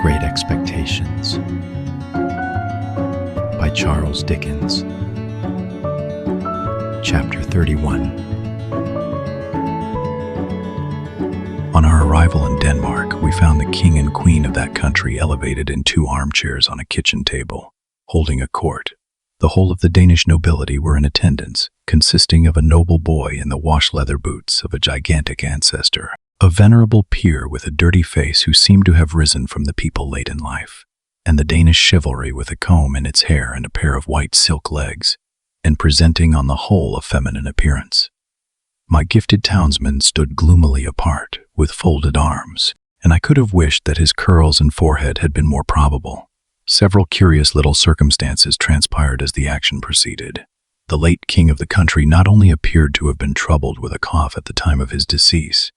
Great Expectations by Charles Dickens. Chapter 31. On our arrival in Denmark, we found the king and queen of that country elevated in 2 armchairs on a kitchen table, holding a court. The whole of the Danish nobility were in attendance, consisting of a noble boy in the wash-leather boots of a gigantic ancestor, a venerable peer with a dirty face who seemed to have risen from the people late in life, and the Danish chivalry with a comb in its hair and a pair of white silk legs, and presenting on the whole a feminine appearance. My gifted townsman stood gloomily apart, with folded arms, and I could have wished that his curls and forehead had been more probable. Several curious little circumstances transpired as the action proceeded. The late king of the country not only appeared to have been troubled with a cough at the time of his decease,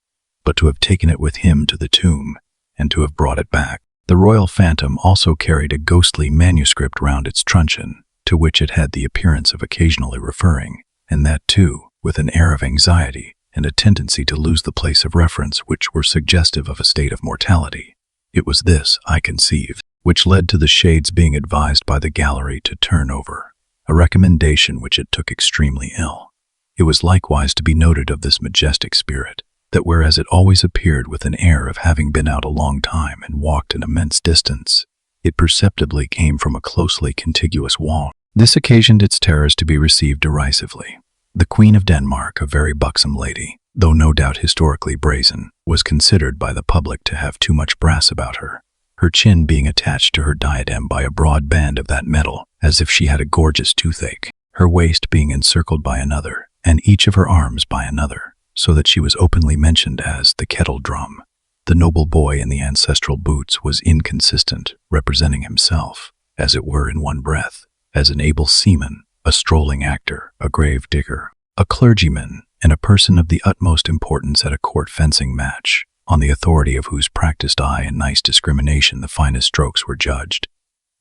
but to have taken it with him to the tomb, and to have brought it back. The royal phantom also carried a ghostly manuscript round its truncheon, to which it had the appearance of occasionally referring, and that too, with an air of anxiety and a tendency to lose the place of reference which were suggestive of a state of mortality. It was this, I conceived, which led to the shades being advised by the gallery to turn over, a recommendation which it took extremely ill. It was likewise to be noted of this majestic spirit, that whereas it always appeared with an air of having been out a long time and walked an immense distance, it perceptibly came from a closely contiguous wall. This occasioned its terrors to be received derisively. The Queen of Denmark, a very buxom lady, though no doubt historically brazen, was considered by the public to have too much brass about her, her chin being attached to her diadem by a broad band of that metal, as if she had a gorgeous toothache, her waist being encircled by another, and each of her arms by another, so that she was openly mentioned as the kettle drum. The noble boy in the ancestral boots was inconsistent, representing himself, as it were in one breath, as an able seaman, a strolling actor, a grave digger, a clergyman, and a person of the utmost importance at a court fencing match, on the authority of whose practiced eye and nice discrimination the finest strokes were judged.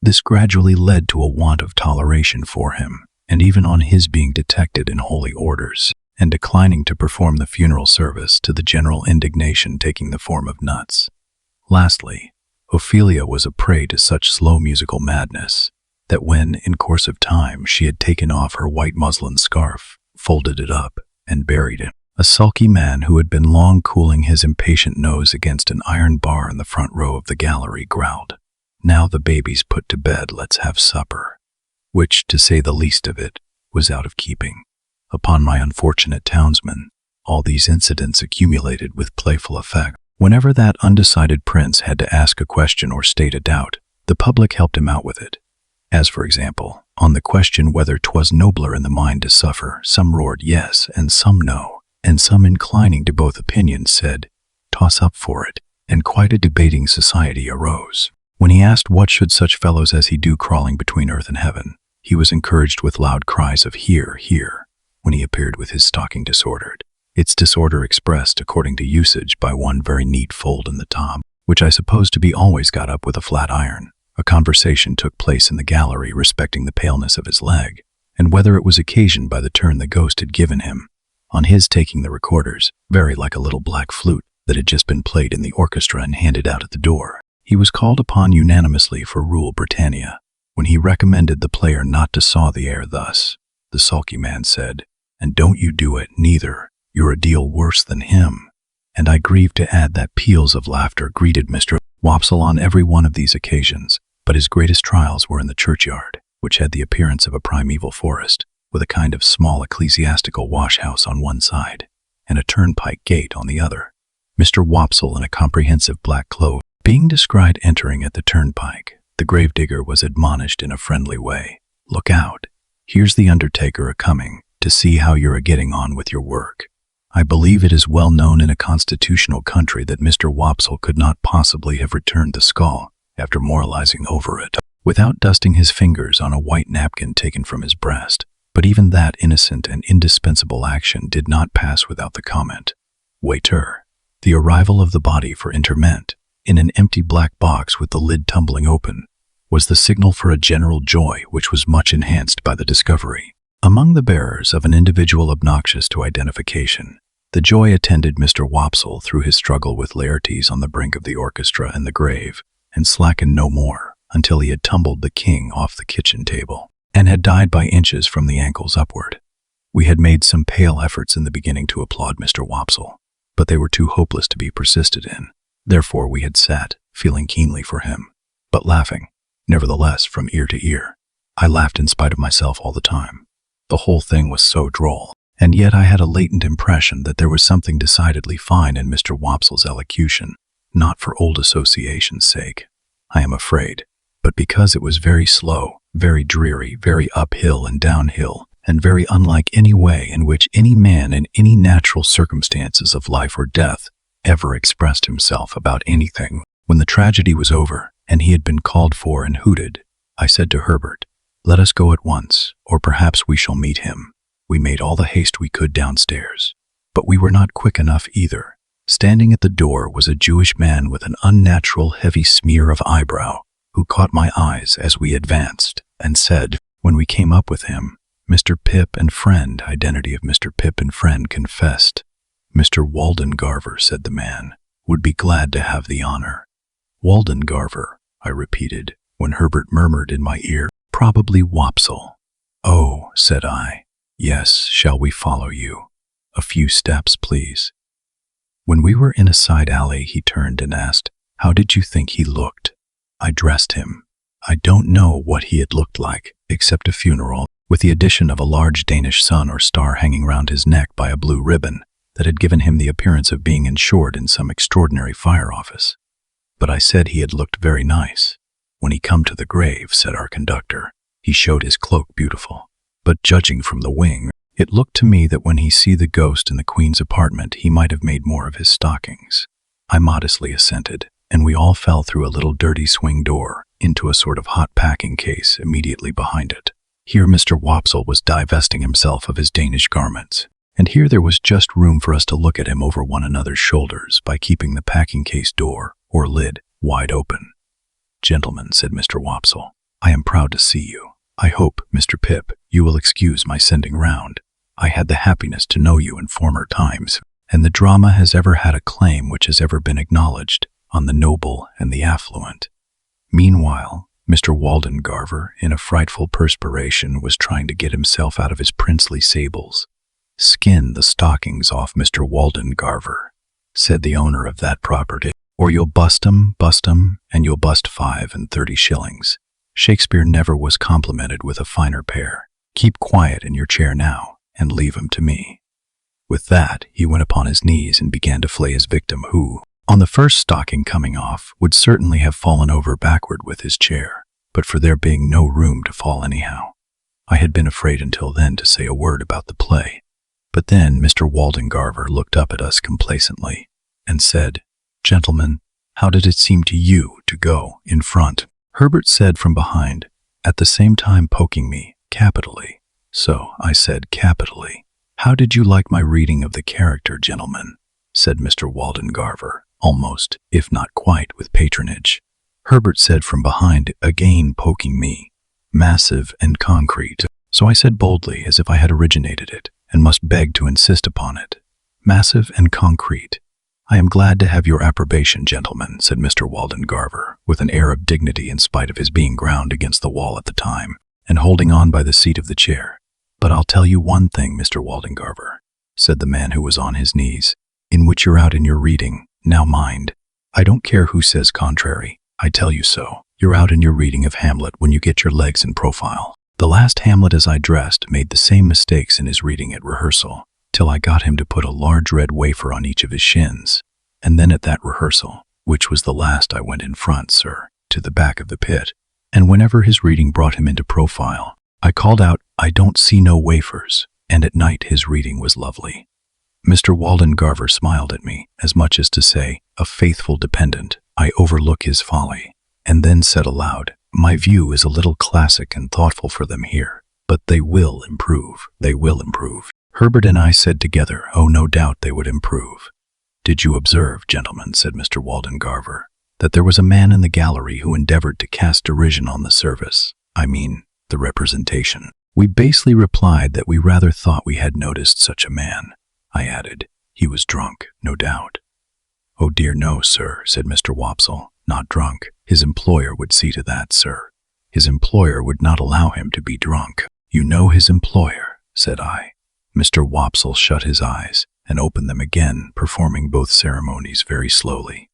This gradually led to a want of toleration for him, and even on his being detected in holy orders, and declining to perform the funeral service, to the general indignation taking the form of nuts. Lastly, Ophelia was a prey to such slow musical madness, that when, in course of time, she had taken off her white muslin scarf, folded it up, and buried it, a sulky man who had been long cooling his impatient nose against an iron bar in the front row of the gallery growled, "Now the baby's put to bed, let's have supper," which, to say the least of it, was out of keeping. Upon my unfortunate townsman, all these incidents accumulated with playful effect. Whenever that undecided prince had to ask a question or state a doubt, the public helped him out with it. As, for example, on the question whether 'twas nobler in the mind to suffer, some roared yes, and some no, and some, inclining to both opinions, said, "Toss up for it," and quite a debating society arose. When he asked what should such fellows as he do crawling between earth and heaven, he was encouraged with loud cries of "Hear, hear," when he appeared with his stocking disordered, its disorder expressed according to usage by one very neat fold in the top, which I suppose to be always got up with a flat iron. A conversation took place in the gallery respecting the paleness of his leg, and whether it was occasioned by the turn the ghost had given him. On his taking the recorders, very like a little black flute that had just been played in the orchestra and handed out at the door, he was called upon unanimously for Rule Britannia. When he recommended the player not to saw the air thus, the sulky man said, "And don't you do it, neither. You're a deal worse than him." And I grieve to add that peals of laughter greeted Mr. Wopsle on every one of these occasions, but his greatest trials were in the churchyard, which had the appearance of a primeval forest, with a kind of small ecclesiastical wash-house on one side, and a turnpike gate on the other. Mr. Wopsle, in a comprehensive black cloak, being descried entering at the turnpike, the gravedigger was admonished in a friendly way, "Look out, here's the undertaker a-coming, to see how you're a-getting on with your work." I believe it is well known in a constitutional country that Mr. Wopsle could not possibly have returned the skull, after moralizing over it, without dusting his fingers on a white napkin taken from his breast. But even that innocent and indispensable action did not pass without the comment, "Waiter." The arrival of the body for interment, in an empty black box with the lid tumbling open, was the signal for a general joy which was much enhanced by the discovery, among the bearers, of an individual obnoxious to identification. The joy attended Mr. Wopsle through his struggle with Laertes on the brink of the orchestra and the grave, and slackened no more until he had tumbled the king off the kitchen table and had died by inches from the ankles upward. We had made some pale efforts in the beginning to applaud Mr. Wopsle, but they were too hopeless to be persisted in. Therefore we had sat, feeling keenly for him, but laughing, nevertheless, from ear to ear. I laughed in spite of myself all the time. The whole thing was so droll, and yet I had a latent impression that there was something decidedly fine in Mr. Wopsle's elocution, not for old association's sake, I am afraid, but because it was very slow, very dreary, very uphill and downhill, and very unlike any way in which any man in any natural circumstances of life or death ever expressed himself about anything. When the tragedy was over, and he had been called for and hooted, I said to Herbert, "Let us go at once, or perhaps we shall meet him." We made all the haste we could downstairs, but we were not quick enough either. Standing at the door was a Jewish man with an unnatural heavy smear of eyebrow, who caught my eyes as we advanced, and said, when we came up with him, "Mr. Pip and friend," identity of Mr. Pip and friend confessed. "Mr. Waldengarver," said the man, "would be glad to have the honor." "Waldengarver," I repeated, when Herbert murmured in my ear, "Probably Wopsle." "Oh," said I, "yes, shall we follow you? A few steps, please." When we were in a side alley, he turned and asked, "How did you think he looked?" I dressed him. I don't know what he had looked like, except a funeral, with the addition of a large Danish sun or star hanging round his neck by a blue ribbon that had given him the appearance of being insured in some extraordinary fire office. But I said he had looked very nice. "When he come to the grave," said our conductor, "he showed his cloak beautiful. But judging from the wing, it looked to me that when he see the ghost in the Queen's apartment, he might have made more of his stockings." I modestly assented, and we all fell through a little dirty swing door into a sort of hot packing case immediately behind it. Here Mr. Wopsle was divesting himself of his Danish garments, and here there was just room for us to look at him over one another's shoulders by keeping the packing case door, or lid, wide open. "Gentlemen," said Mr. Wopsle, "I am proud to see you. I hope, Mr. Pip, you will excuse my sending round. I had the happiness to know you in former times, and the drama has ever had a claim which has ever been acknowledged on the noble and the affluent." Meanwhile, Mr. Waldengarver, in a frightful perspiration, was trying to get himself out of his princely sables. "Skin the stockings off Mr. Waldengarver," said the owner of that property, "or you'll bust 'em, and you'll bust 35 shillings. Shakespeare never was complimented with a finer pair. Keep quiet in your chair now, and leave 'em to me." With that, he went upon his knees and began to flay his victim, who, on the first stocking coming off, would certainly have fallen over backward with his chair, but for there being no room to fall anyhow. I had been afraid until then to say a word about the play, but then Mr. Waldengarver looked up at us complacently and said, "Gentlemen, how did it seem to you to go in front?" Herbert said from behind, at the same time poking me, "Capitally." "So," I said, "capitally. How did you like my reading of the character, gentlemen?" said Mr. Waldengarver, almost, if not quite, with patronage. Herbert said from behind, again poking me, "Massive and concrete." So I said boldly, as if I had originated it, and must beg to insist upon it, "Massive and concrete." "I am glad to have your approbation, gentlemen," said Mr. Waldengarver, with an air of dignity in spite of his being ground against the wall at the time, and holding on by the seat of the chair. "But I'll tell you one thing, Mr. Waldengarver," said the man who was on his knees, "in which you're out in your reading. Now mind, I don't care who says contrary, I tell you so. You're out in your reading of Hamlet when you get your legs in profile. The last Hamlet as I dressed made the same mistakes in his reading at rehearsal, till I got him to put a large red wafer on each of his shins. And then at that rehearsal, which was the last, I went in front, sir, to the back of the pit, and whenever his reading brought him into profile, I called out, 'I don't see no wafers,' and at night his reading was lovely." Mr. Waldengarver smiled at me, as much as to say, "A faithful dependent, I overlook his folly," and then said aloud, "My view is a little classic and thoughtful for them here, but they will improve, they will improve." Herbert and I said together, "Oh, no doubt they would improve." "Did you observe, gentlemen," said Mr. Waldengarver, "that there was a man in the gallery who endeavored to cast derision on the service, I mean, the representation?" We basely replied that we rather thought we had noticed such a man. I added, "He was drunk, no doubt." "Oh dear no, sir," said Mr. Wopsle. not drunk. His employer would see to that, sir. His employer would not allow him to be drunk. You know his employer, said I. Mr. Wopsle shut his eyes and opened them again, performing both ceremonies very slowly.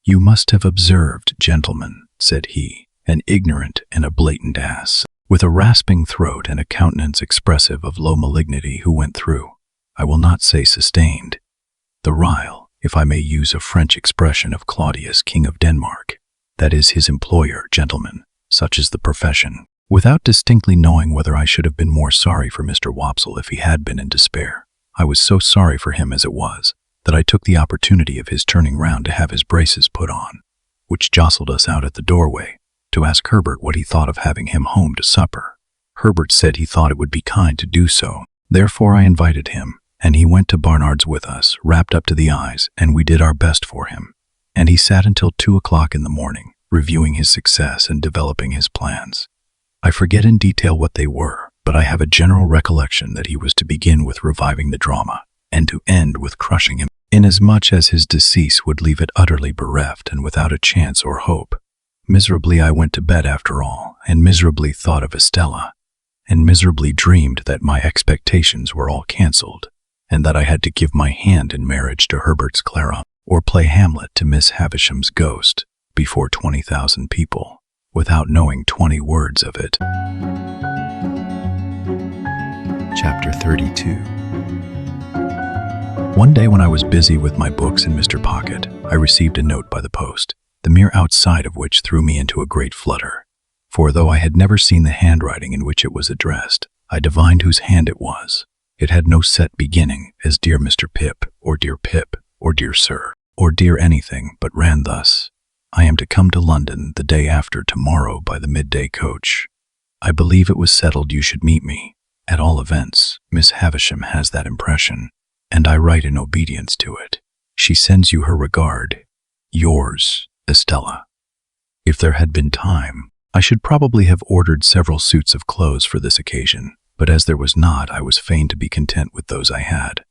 You must have observed, gentlemen, said he, an ignorant and a blatant ass, with a rasping throat and a countenance expressive of low malignity, who went through, I will not say sustained, the ryle, if I may use a French expression of Claudius, King of Denmark, that is his employer, gentlemen, such is the profession, without distinctly knowing whether I should have been more sorry for Mr. Wopsle if he had been in despair. I was so sorry for him as it was, that I took the opportunity of his turning round to have his braces put on, which jostled us out at the doorway, to ask Herbert what he thought of having him home to supper. Herbert said he thought it would be kind to do so, therefore I invited him, and he went to Barnard's with us, wrapped up to the eyes, and we did our best for him. And he sat until 2 o'clock in the morning, reviewing his success and developing his plans. I forget in detail what they were, but I have a general recollection that he was to begin with reviving the drama, and to end with crushing him, inasmuch as his decease would leave it utterly bereft and without a chance or hope. Miserably I went to bed after all, and miserably thought of Estella, and miserably dreamed that my expectations were all cancelled, and that I had to give my hand in marriage to Herbert's Clara, or play Hamlet to Miss Havisham's ghost, before 20,000 people, without knowing 20 words of it. Chapter 32. One day when I was busy with my books in Mr. Pocket, I received a note by the post, the mere outside of which threw me into a great flutter. For though I had never seen the handwriting in which it was addressed, I divined whose hand it was. It had no set beginning, as Dear Mr. Pip, or Dear Pip, or Dear Sir, or Dear anything, but ran thus: I am to come to London the day after tomorrow by the midday coach. I believe it was settled you should meet me. At all events, Miss Havisham has that impression, and I write in obedience to it. She sends you her regard. Yours, Estella. If there had been time, I should probably have ordered several suits of clothes for this occasion, but as there was not, I was fain to be content with those I had.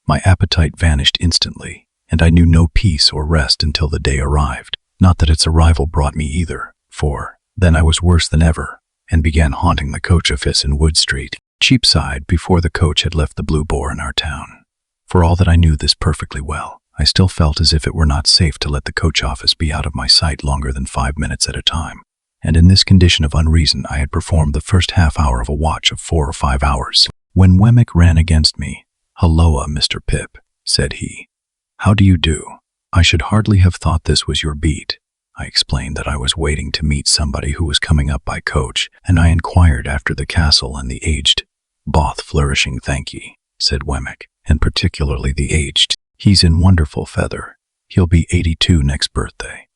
My appetite vanished instantly, and I knew no peace or rest until the day arrived. Not that its arrival brought me either, for then I was worse than ever, and began haunting the coach office in Wood Street, Cheapside, before the coach had left the Blue Boar in our town. For all that I knew this perfectly well, I still felt as if it were not safe to let the coach office be out of my sight longer than 5 minutes at a time, and in this condition of unreason I had performed the first half hour of a watch of 4 or 5 hours, when Wemmick ran against me. "Halloa, Mr. Pip," said he. "How do you do? I should hardly have thought this was your beat." I explained that I was waiting to meet somebody who was coming up by coach, and I inquired after the castle and the aged. "Both flourishing, thank ye," said Wemmick, "and particularly the aged. He's in wonderful feather. He'll be 82 next birthday.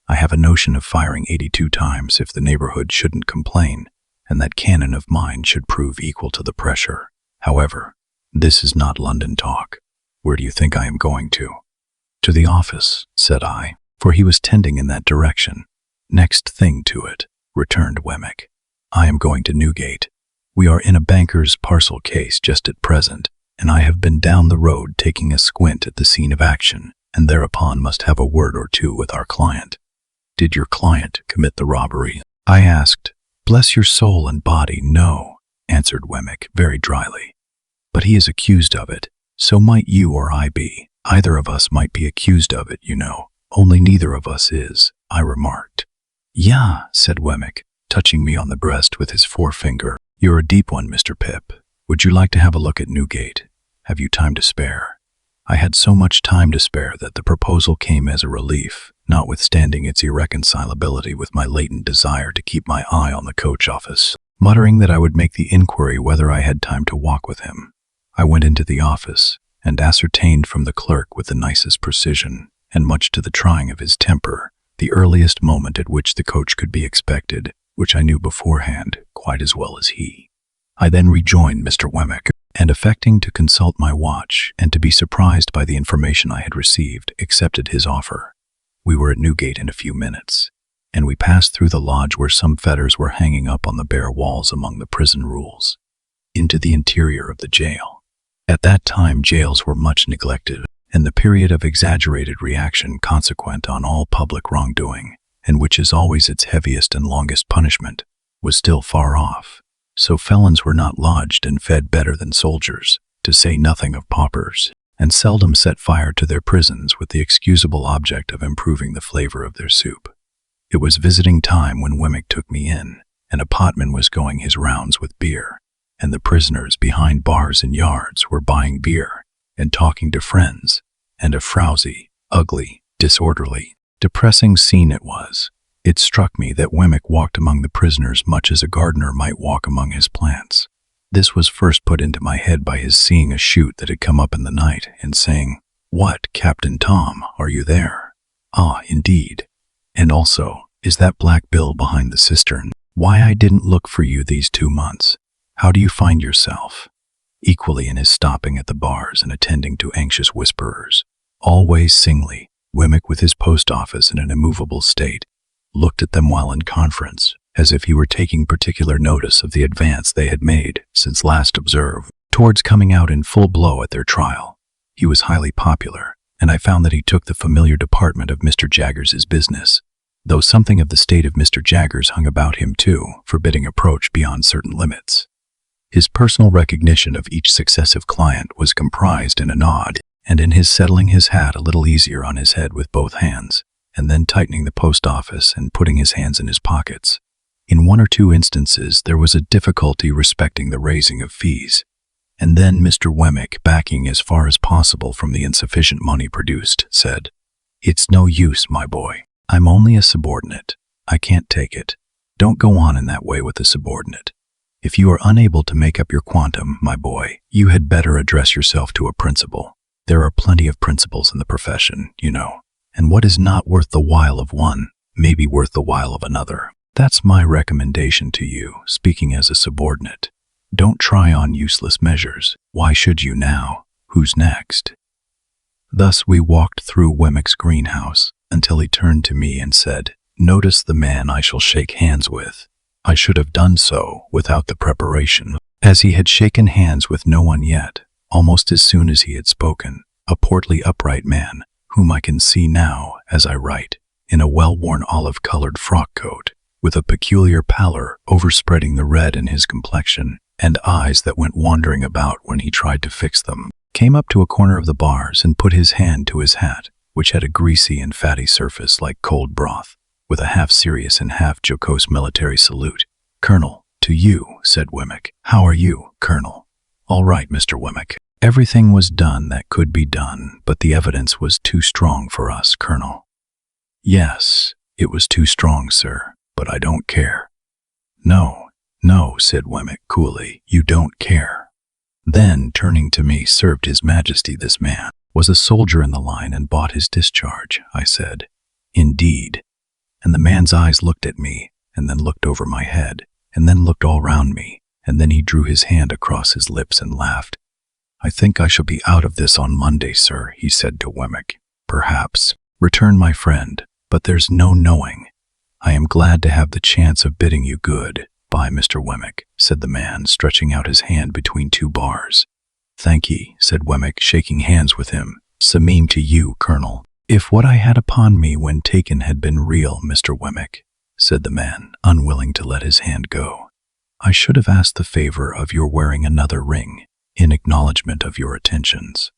I have a notion of firing 82 times if the neighborhood shouldn't complain, and that cannon of mine should prove equal to the pressure. However, this is not London talk. Where do you think I am going to?" "To the office," said I, for he was tending in that direction. "Next thing to it," returned Wemmick. "I am going to Newgate. We are in a banker's parcel case just at present, and I have been down the road taking a squint at the scene of action, and thereupon must have a word or two with our client." "Did your client commit the robbery?" I asked. "Bless your soul and body, no," answered Wemmick very dryly. "But he is accused of it. So might you or I be. Either of us might be accused of it, you know. Only neither of us is," I remarked. "Yeah," said Wemmick, touching me on the breast with his forefinger. "You're a deep one, Mr. Pip. Would you like to have a look at Newgate? Have you time to spare?" I had so much time to spare that the proposal came as a relief, notwithstanding its irreconcilability with my latent desire to keep my eye on the coach office. Muttering that I would make the inquiry whether I had time to walk with him, I went into the office and ascertained from the clerk with the nicest precision, and much to the trying of his temper, the earliest moment at which the coach could be expected, which I knew beforehand quite as well as he. I then rejoined Mr. Wemmick, and affecting to consult my watch and to be surprised by the information I had received, accepted his offer. We were at Newgate in a few minutes, and we passed through the lodge where some fetters were hanging up on the bare walls among the prison rules, into the interior of the jail. At that time jails were much neglected, and the period of exaggerated reaction consequent on all public wrongdoing and which is always its heaviest and longest punishment, was still far off. So felons were not lodged and fed better than soldiers, to say nothing of paupers, and seldom set fire to their prisons with the excusable object of improving the flavor of their soup. It was visiting time when Wemmick took me in, and a potman was going his rounds with beer, and the prisoners behind bars and yards were buying beer and talking to friends, and a frowsy, ugly, disorderly, depressing scene it was. It struck me that Wemmick walked among the prisoners much as a gardener might walk among his plants. This was first put into my head by his seeing a shoot that had come up in the night and saying, "What, Captain Tom, are you there? Ah, indeed. And also, is that Black Bill behind the cistern? Why, I didn't look for you these 2 months. How do you find yourself?" Equally in his stopping at the bars and attending to anxious whisperers. Always singly, Wemmick, with his post office in an immovable state, looked at them while in conference, as if he were taking particular notice of the advance they had made since last observed, towards coming out in full blow at their trial. He was highly popular, and I found that he took the familiar department of Mr. Jaggers' business, though something of the state of Mr. Jaggers hung about him too, forbidding approach beyond certain limits. His personal recognition of each successive client was comprised in a nod, and in his settling his hat a little easier on his head with both hands, and then tightening the post office and putting his hands in his pockets. In 1 or 2 instances there was a difficulty respecting the raising of fees, and then Mr. Wemmick, backing as far as possible from the insufficient money produced, said, "It's no use, my boy. I'm only a subordinate. I can't take it. Don't go on in that way with a subordinate. If you are unable to make up your quantum, my boy, you had better address yourself to a principal. There are plenty of principals in the profession, you know, and what is not worth the while of one may be worth the while of another. That's my recommendation to you, speaking as a subordinate. Don't try on useless measures. Why should you now? Who's next?" Thus we walked through Wemmick's greenhouse until he turned to me and said, "Notice the man I shall shake hands with." I should have done so without the preparation, as he had shaken hands with no one yet, almost as soon as he had spoken, a portly, upright man, whom I can see now as I write, in a well-worn olive-colored frock-coat, with a peculiar pallor overspreading the red in his complexion, and eyes that went wandering about when he tried to fix them, came up to a corner of the bars and put his hand to his hat, which had a greasy and fatty surface like cold broth, with a half-serious and half-jocose military salute. "Colonel, to you," said Wemmick. "How are you, Colonel?" "All right, Mr. Wemmick. Everything was done that could be done, but the evidence was too strong for us, Colonel." "Yes, it was too strong, sir, but I don't care." "No, no," said Wemmick coolly, "you don't care." Then, turning to me, "Served His Majesty, this man. Was a soldier in the line and bought his discharge," I said. "Indeed." And the man's eyes looked at me, and then looked over my head, and then looked all round me, and then he drew his hand across his lips and laughed. "I think I shall be out of this on Monday, sir," he said to Wemmick. "Perhaps," returned my friend, "but there's no knowing. I am glad to have the chance of bidding you good. Bye, Mr. Wemmick," said the man, stretching out his hand between 2 bars. "Thank ye," said Wemmick, shaking hands with him. "Samim to you, Colonel." "If what I had upon me when taken had been real, Mr. Wemmick," said the man, unwilling to let his hand go, "I should have asked the favor of your wearing another ring, in acknowledgment of your attentions."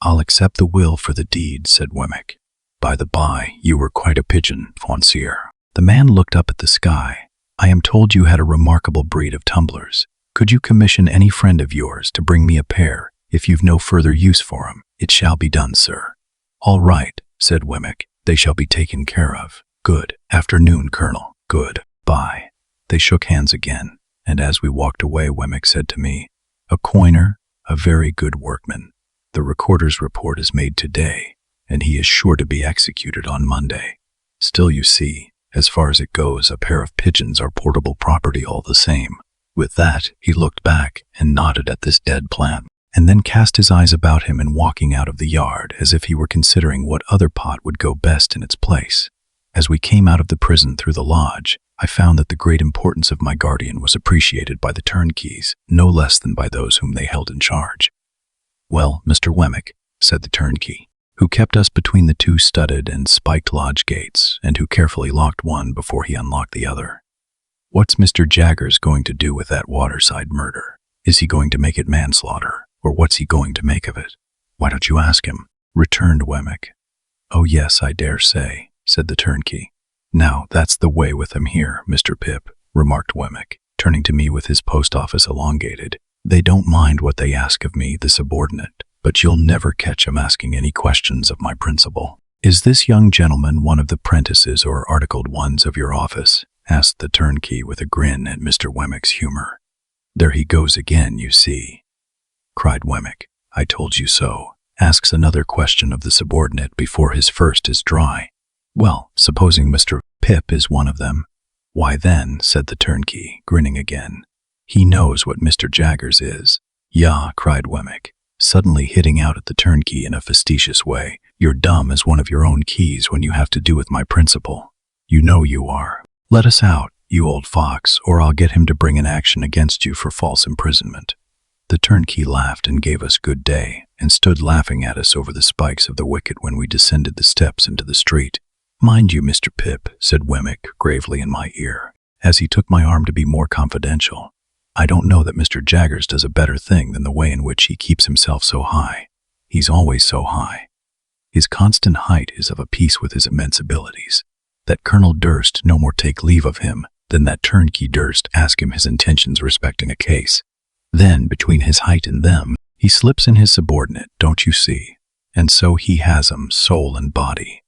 "I'll accept the will for the deed," said Wemmick. "By the by, you were quite a pigeon, Fonseer." The man looked up at the sky. "I am told you had a remarkable breed of tumblers. Could you commission any friend of yours to bring me a pair, if you've no further use for 'em? It shall be done, sir." "All right," said Wemmick. "They shall be taken care of." "Good afternoon, Colonel." "Good bye." They shook hands again, and as we walked away, Wemmick said to me, "A coiner, a very good workman. The recorder's report is made today, and he is sure to be executed on Monday. Still, you see, as far as it goes, a pair of pigeons are portable property all the same." With that, he looked back and nodded at this dead plant, and then cast his eyes about him in walking out of the yard, as if he were considering what other pot would go best in its place. As we came out of the prison through the lodge, I found that the great importance of my guardian was appreciated by the turnkeys, no less than by those whom they held in charge. "Well, Mr. Wemmick," said the turnkey, who kept us between the two studded and spiked lodge gates, and who carefully locked one before he unlocked the other. What's Mr. Jaggers going to do with that waterside murder? Is he going to make it manslaughter, or what's he going to make of it? Why don't you ask him? Returned Wemmick. Oh yes, I dare say, said the turnkey. Now, that's the way with them here, Mr. Pip, remarked Wemmick, turning to me with his post office elongated. They don't mind what they ask of me, the subordinate, but you'll never catch 'em asking any questions of my principal. Is this young gentleman one of the prentices or articled ones of your office? Asked the turnkey with a grin at Mr. Wemmick's humor. There he goes again, you see, cried Wemmick. I told you so. Asks another question of the subordinate before his first is dry. Well, supposing Mr. Pip is one of them. Why then, said the turnkey, grinning again, he knows what Mr. Jaggers is. Yah, cried Wemmick, suddenly hitting out at the turnkey in a facetious way. You're dumb as one of your own keys when you have to do with my principal. You know you are. Let us out, you old fox, or I'll get him to bring an action against you for false imprisonment. The turnkey laughed and gave us good day, and stood laughing at us over the spikes of the wicket when we descended the steps into the street. Mind you, Mr. Pip, said Wemmick gravely in my ear, as he took my arm to be more confidential. I don't know that Mr. Jaggers does a better thing than the way in which he keeps himself so high. He's always so high. His constant height is of a piece with his immense abilities, that Colonel durst no more take leave of him than that turnkey durst ask him his intentions respecting a case. Then, between his height and them, he slips in his subordinate, don't you see? And so he has 'em, soul and body.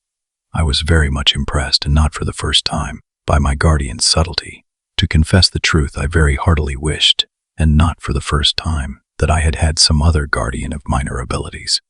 I was very much impressed, and not for the first time, by my guardian's subtlety. To confess the truth, I very heartily wished, and not for the first time, that I had had some other guardian of minor abilities.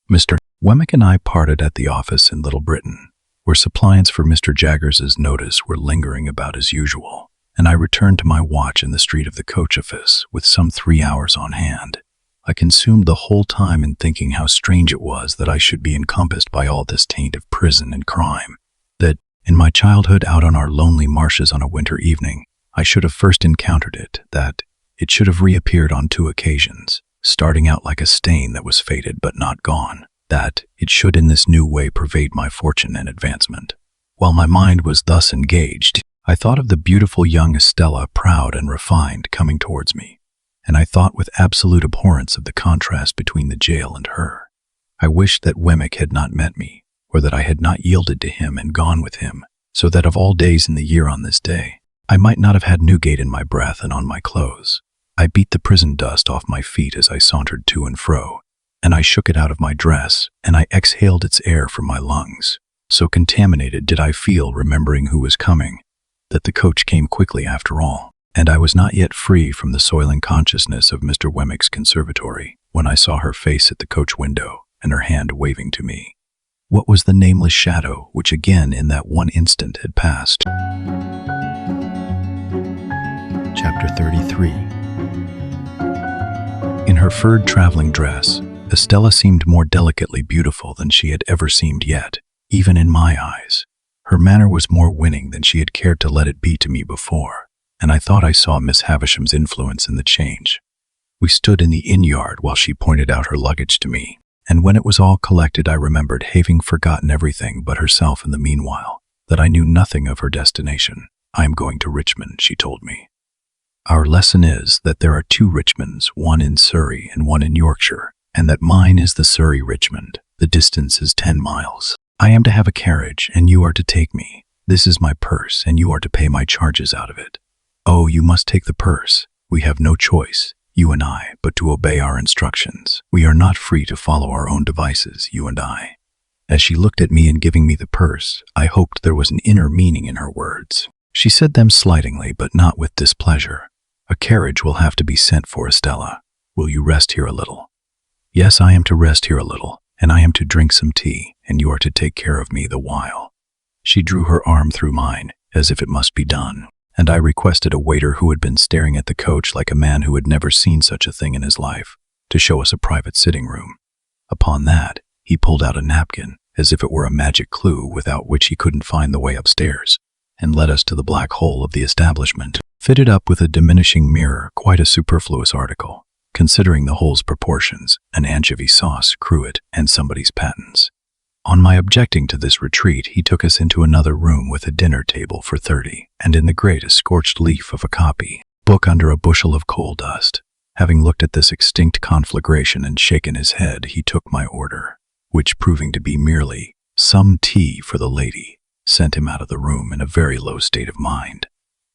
Mr. Wemmick and I parted at the office in Little Britain, where suppliants for Mr. Jaggers's notice were lingering about as usual, and I returned to my watch in the street of the coach office with some 3 hours on hand. I consumed the whole time in thinking how strange it was that I should be encompassed by all this taint of prison and crime, that, in my childhood out on our lonely marshes on a winter evening, I should have first encountered it, that it should have reappeared on 2 occasions, starting out like a stain that was faded but not gone, that it should in this new way pervade my fortune and advancement. While my mind was thus engaged, I thought of the beautiful young Estella, proud and refined, coming towards me, and I thought with absolute abhorrence of the contrast between the jail and her. I wished that Wemmick had not met me, or that I had not yielded to him and gone with him, so that of all days in the year on this day, I might not have had Newgate in my breath and on my clothes. I beat the prison dust off my feet as I sauntered to and fro, and I shook it out of my dress, and I exhaled its air from my lungs. So contaminated did I feel, remembering who was coming, that the coach came quickly after all, and I was not yet free from the soiling consciousness of Mr. Wemmick's conservatory when I saw her face at the coach window and her hand waving to me. What was the nameless shadow which again in that one instant had passed? Chapter 33. In her furred traveling dress, Estella seemed more delicately beautiful than she had ever seemed yet, even in my eyes. Her manner was more winning than she had cared to let it be to me before, and I thought I saw Miss Havisham's influence in the change. We stood in the inn-yard while she pointed out her luggage to me, and when it was all collected I remembered having forgotten everything but herself in the meanwhile, that I knew nothing of her destination. I am going to Richmond, she told me. Our lesson is that there are 2 Richmonds, one in Surrey and one in Yorkshire, and that mine is the Surrey-Richmond. The distance is 10 miles. I am to have a carriage, and you are to take me. This is my purse, and you are to pay my charges out of it. Oh, you must take the purse. We have no choice, you and I, but to obey our instructions. We are not free to follow our own devices, you and I. As she looked at me in giving me the purse, I hoped there was an inner meaning in her words. She said them slightingly, but not with displeasure. A carriage will have to be sent for, Estella. Will you rest here a little? Yes, I am to rest here a little, and I am to drink some tea, and you are to take care of me the while. She drew her arm through mine, as if it must be done, and I requested a waiter who had been staring at the coach like a man who had never seen such a thing in his life, to show us a private sitting room. Upon that, he pulled out a napkin, as if it were a magic clue without which he couldn't find the way upstairs, and led us to the black hole of the establishment, fitted up with a diminishing mirror, quite a superfluous article, considering the hole's proportions, an anchovy sauce, cruet, and somebody's patents. On my objecting to this retreat, he took us into another room with a dinner table for 30, and in the grate a scorched leaf of a copy book under a bushel of coal dust. Having looked at this extinct conflagration and shaken his head, he took my order, which proving to be merely some tea for the lady, sent him out of the room in a very low state of mind.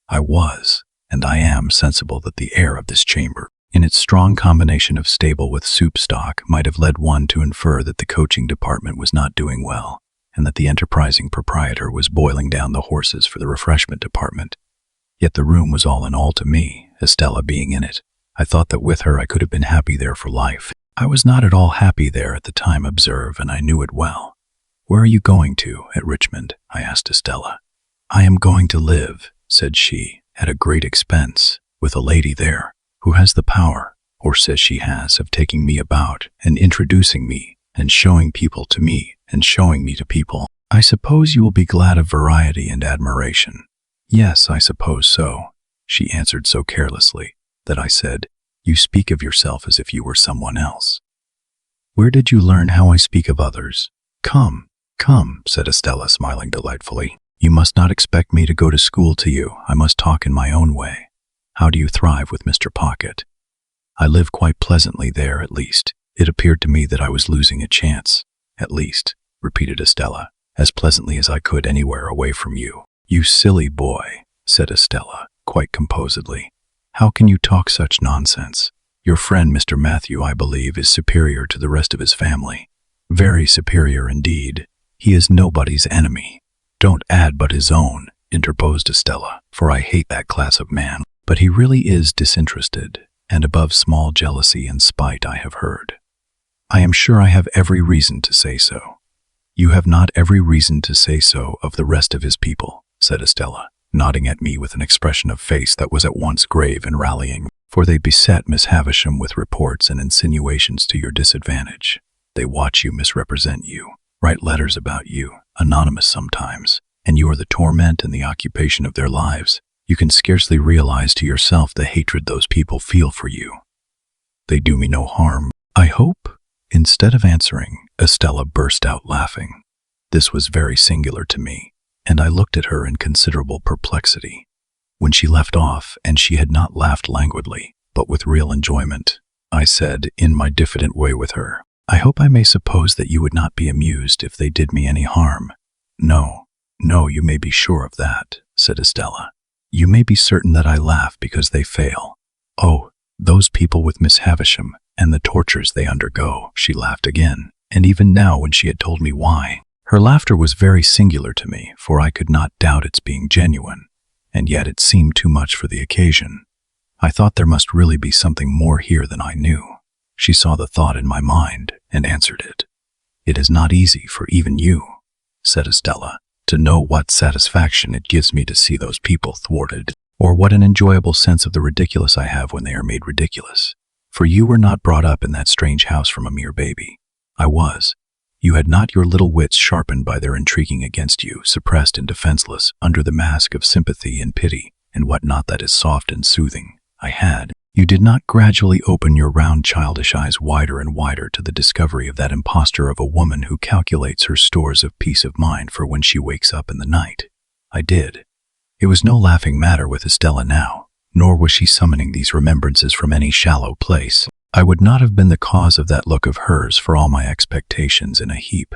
I was, and I am, sensible that the air of this chamber, in its strong combination of stable with soup stock, might have led one to infer that the coaching department was not doing well, and that the enterprising proprietor was boiling down the horses for the refreshment department. Yet the room was all in all to me, Estella being in it. I thought that with her I could have been happy there for life. I was not at all happy there at the time, observe, and I knew it well. Where are you going to, at Richmond? I asked Estella. I am going to live, said she, at a great expense, with a lady there, who has the power, or says she has, of taking me about, and introducing me, and showing people to me, and showing me to people. I suppose you will be glad of variety and admiration. Yes, I suppose so, she answered so carelessly, that I said, You speak of yourself as if you were someone else. Where did you learn how I speak of others? Come, said Estella, smiling delightfully. You must not expect me to go to school to you. I must talk in my own way. How do you thrive with Mr. Pocket? I live quite pleasantly there, at least. It appeared to me that I was losing a chance. At least, repeated Estella, as pleasantly as I could anywhere away from you. You silly boy, said Estella, quite composedly. How can you talk such nonsense? Your friend Mr. Matthew, I believe, is superior to the rest of his family. Very superior indeed. He is nobody's enemy. Don't add but his own, interposed Estella, for I hate that class of man. But he really is disinterested, and above small jealousy and spite, I have heard. I am sure I have every reason to say so. You have not every reason to say so of the rest of his people, said Estella, nodding at me with an expression of face that was at once grave and rallying, for they beset Miss Havisham with reports and insinuations to your disadvantage. They watch you, misrepresent you, write letters about you, anonymous sometimes, and you are the torment and the occupation of their lives. You can scarcely realize to yourself the hatred those people feel for you. They do me no harm, I hope? Instead of answering, Estella burst out laughing. This was very singular to me, and I looked at her in considerable perplexity. When she left off, and she had not laughed languidly, but with real enjoyment, I said, in my diffident way with her, I hope I may suppose that you would not be amused if they did me any harm. No, you may be sure of that, said Estella. You may be certain that I laugh because they fail. Oh, those people with Miss Havisham, and the tortures they undergo, she laughed again, and even now when she had told me why. Her laughter was very singular to me, for I could not doubt its being genuine, and yet it seemed too much for the occasion. I thought there must really be something more here than I knew. She saw the thought in my mind, and answered it. It is not easy for even you, said Estella, to know what satisfaction it gives me to see those people thwarted, or what an enjoyable sense of the ridiculous I have when they are made ridiculous. For you were not brought up in that strange house from a mere baby. I was. You had not your little wits sharpened by their intriguing against you, suppressed and defenseless, under the mask of sympathy and pity, and what not that is soft and soothing. I had. You did not gradually open your round childish eyes wider and wider to the discovery of that impostor of a woman who calculates her stores of peace of mind for when she wakes up in the night. I did. It was no laughing matter with Estella now, nor was she summoning these remembrances from any shallow place. I would not have been the cause of that look of hers for all my expectations in a heap.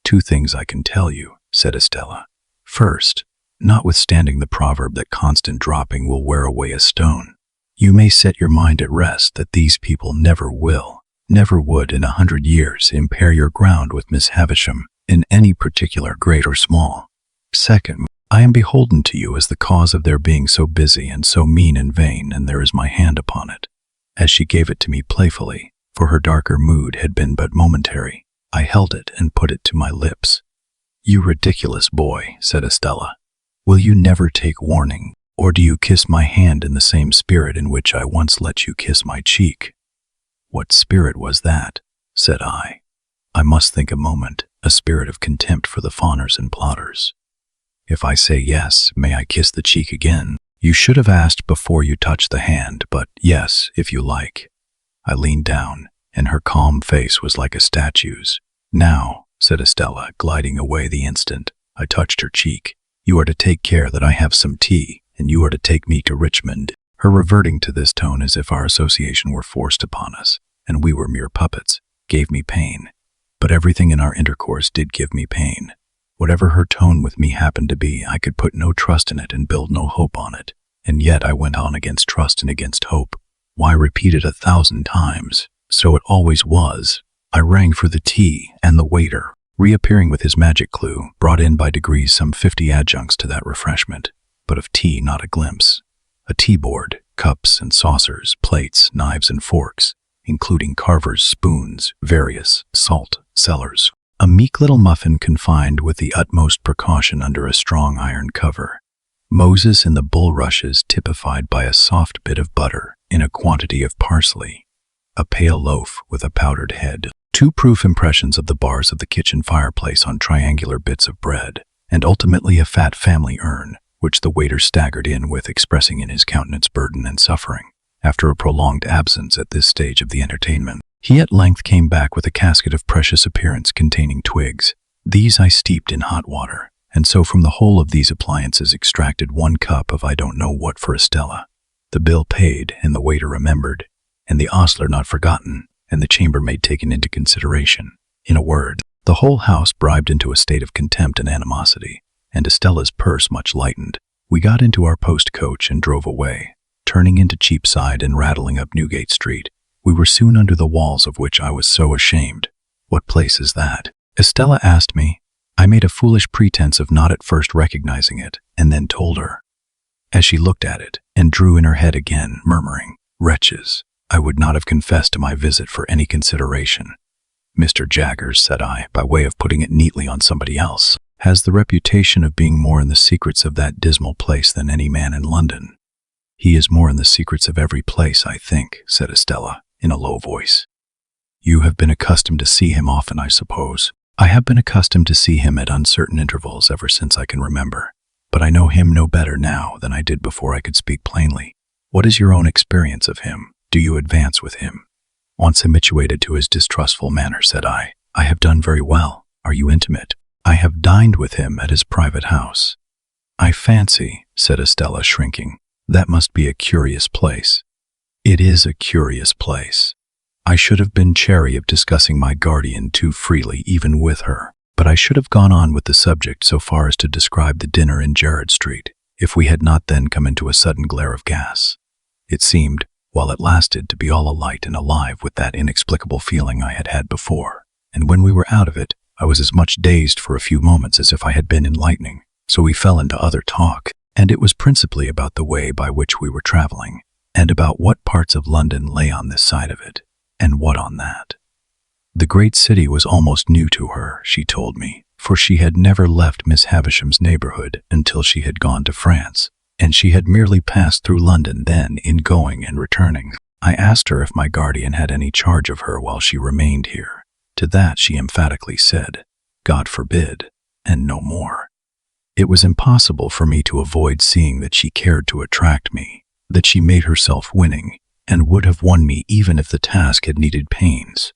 2 things I can tell you, said Estella. First, notwithstanding the proverb that constant dropping will wear away a stone, you may set your mind at rest that these people never would in 100 years impair your ground with Miss Havisham in any particular, great or small. Second, I am beholden to you as the cause of their being so busy and so mean and vain, and there is my hand upon it. As she gave it to me playfully, for her darker mood had been but momentary, I held it and put it to my lips. You ridiculous boy, said Estella. Will you never take warning, or do you kiss my hand in the same spirit in which I once let you kiss my cheek? What spirit was that? Said I. I must think a moment, a spirit of contempt for the fawners and plotters. If I say yes, may I kiss the cheek again? You should have asked before you touched the hand, but yes, if you like. I leaned down, and her calm face was like a statue's. Now, said Estella, gliding away the instant I touched her cheek. "You are to take care that I have some tea, and you are to take me to Richmond." Her reverting to this tone as if our association were forced upon us, and we were mere puppets, gave me pain. But everything in our intercourse did give me pain. Whatever her tone with me happened to be, I could put no trust in it and build no hope on it. And yet I went on against trust and against hope. Why repeat it 1,000 times? So it always was. I rang for the tea, and the waiter, reappearing with his magic clue, brought in by degrees some 50 adjuncts to that refreshment, but of tea not a glimpse. A tea board, cups and saucers, plates, knives and forks, including carvers' spoons, various salt cellars. A meek little muffin confined with the utmost precaution under a strong iron cover. Moses in the bulrushes typified by a soft bit of butter in a quantity of parsley. A pale loaf with a powdered head. 2 proof impressions of the bars of the kitchen fireplace on triangular bits of bread, and ultimately a fat family urn, which the waiter staggered in with, expressing in his countenance burden and suffering. After a prolonged absence at this stage of the entertainment, he at length came back with a casket of precious appearance containing twigs. These I steeped in hot water, and so from the whole of these appliances extracted 1 cup of I don't know what for Estella. The bill paid, and the waiter remembered, and the ostler not forgotten, and the chambermaid taken into consideration. In a word, the whole house bribed into a state of contempt and animosity, and Estella's purse much lightened. We got into our post-coach and drove away, turning into Cheapside and rattling up Newgate Street. We were soon under the walls of which I was so ashamed. "What place is that?" Estella asked me. I made a foolish pretense of not at first recognizing it, and then told her. As she looked at it, and drew in her head again, murmuring, "Wretches, I would not have confessed to my visit for any consideration." "Mr. Jaggers," said I, by way of putting it neatly on somebody else, "has the reputation of being more in the secrets of that dismal place than any man in London." "He is more in the secrets of every place, I think," said Estella, in a low voice. "You have been accustomed to see him often, I suppose." "I have been accustomed to see him at uncertain intervals ever since I can remember, but I know him no better now than I did before I could speak plainly." "What is your own experience of him? Do you advance with him?" "Once habituated to his distrustful manner," said I. "I have done very well. Are you intimate?" "I have dined with him at his private house." "I fancy," said Estella, shrinking, "that must be a curious place." "It is a curious place. I should have been chary of discussing my guardian too freely even with her, but I should have gone on with the subject so far as to describe the dinner in Gerrard Street, if we had not then come into a sudden glare of gas. It seemed, while it lasted, to be all alight and alive with that inexplicable feeling I had had before, and when we were out of it, I was as much dazed for a few moments as if I had been enlightening. So we fell into other talk, and it was principally about the way by which we were traveling, and about what parts of London lay on this side of it, and what on that. The great city was almost new to her, she told me, for she had never left Miss Havisham's neighborhood until she had gone to France, and she had merely passed through London then in going and returning. I asked her if my guardian had any charge of her while she remained here. To that she emphatically said, "God forbid," and no more. It was impossible for me to avoid seeing that she cared to attract me, that she made herself winning, and would have won me even if the task had needed pains.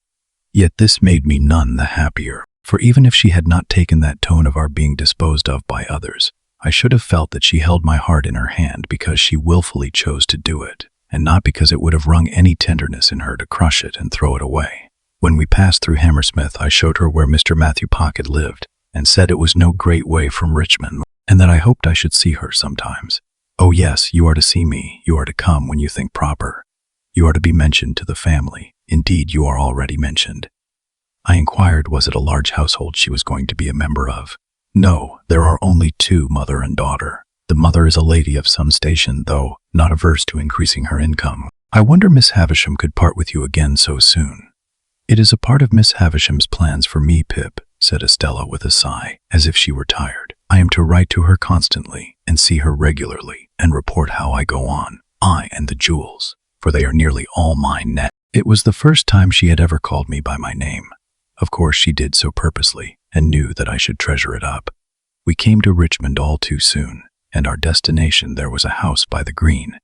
Yet this made me none the happier, for even if she had not taken that tone of our being disposed of by others, I should have felt that she held my heart in her hand because she willfully chose to do it, and not because it would have wrung any tenderness in her to crush it and throw it away. When we passed through Hammersmith, I showed her where Mr. Matthew Pocket lived, and said it was no great way from Richmond, and that I hoped I should see her sometimes. "Oh yes, you are to see me. You are to come when you think proper. You are to be mentioned to the family. Indeed, you are already mentioned." I inquired was it a large household she was going to be a member of. "No, there are only 2, mother and daughter. The mother is a lady of some station, though not averse to increasing her income. I wonder Miss Havisham could part with you again so soon." "It is a part of Miss Havisham's plans for me, Pip," said Estella with a sigh, as if she were tired. "I am to write to her constantly, and see her regularly, and report how I go on, I and the jewels, for they are nearly all mine net." It was the first time she had ever called me by my name. Of course she did so purposely, and knew that I should treasure it up. We came to Richmond all too soon, and our destination there was a house by the green.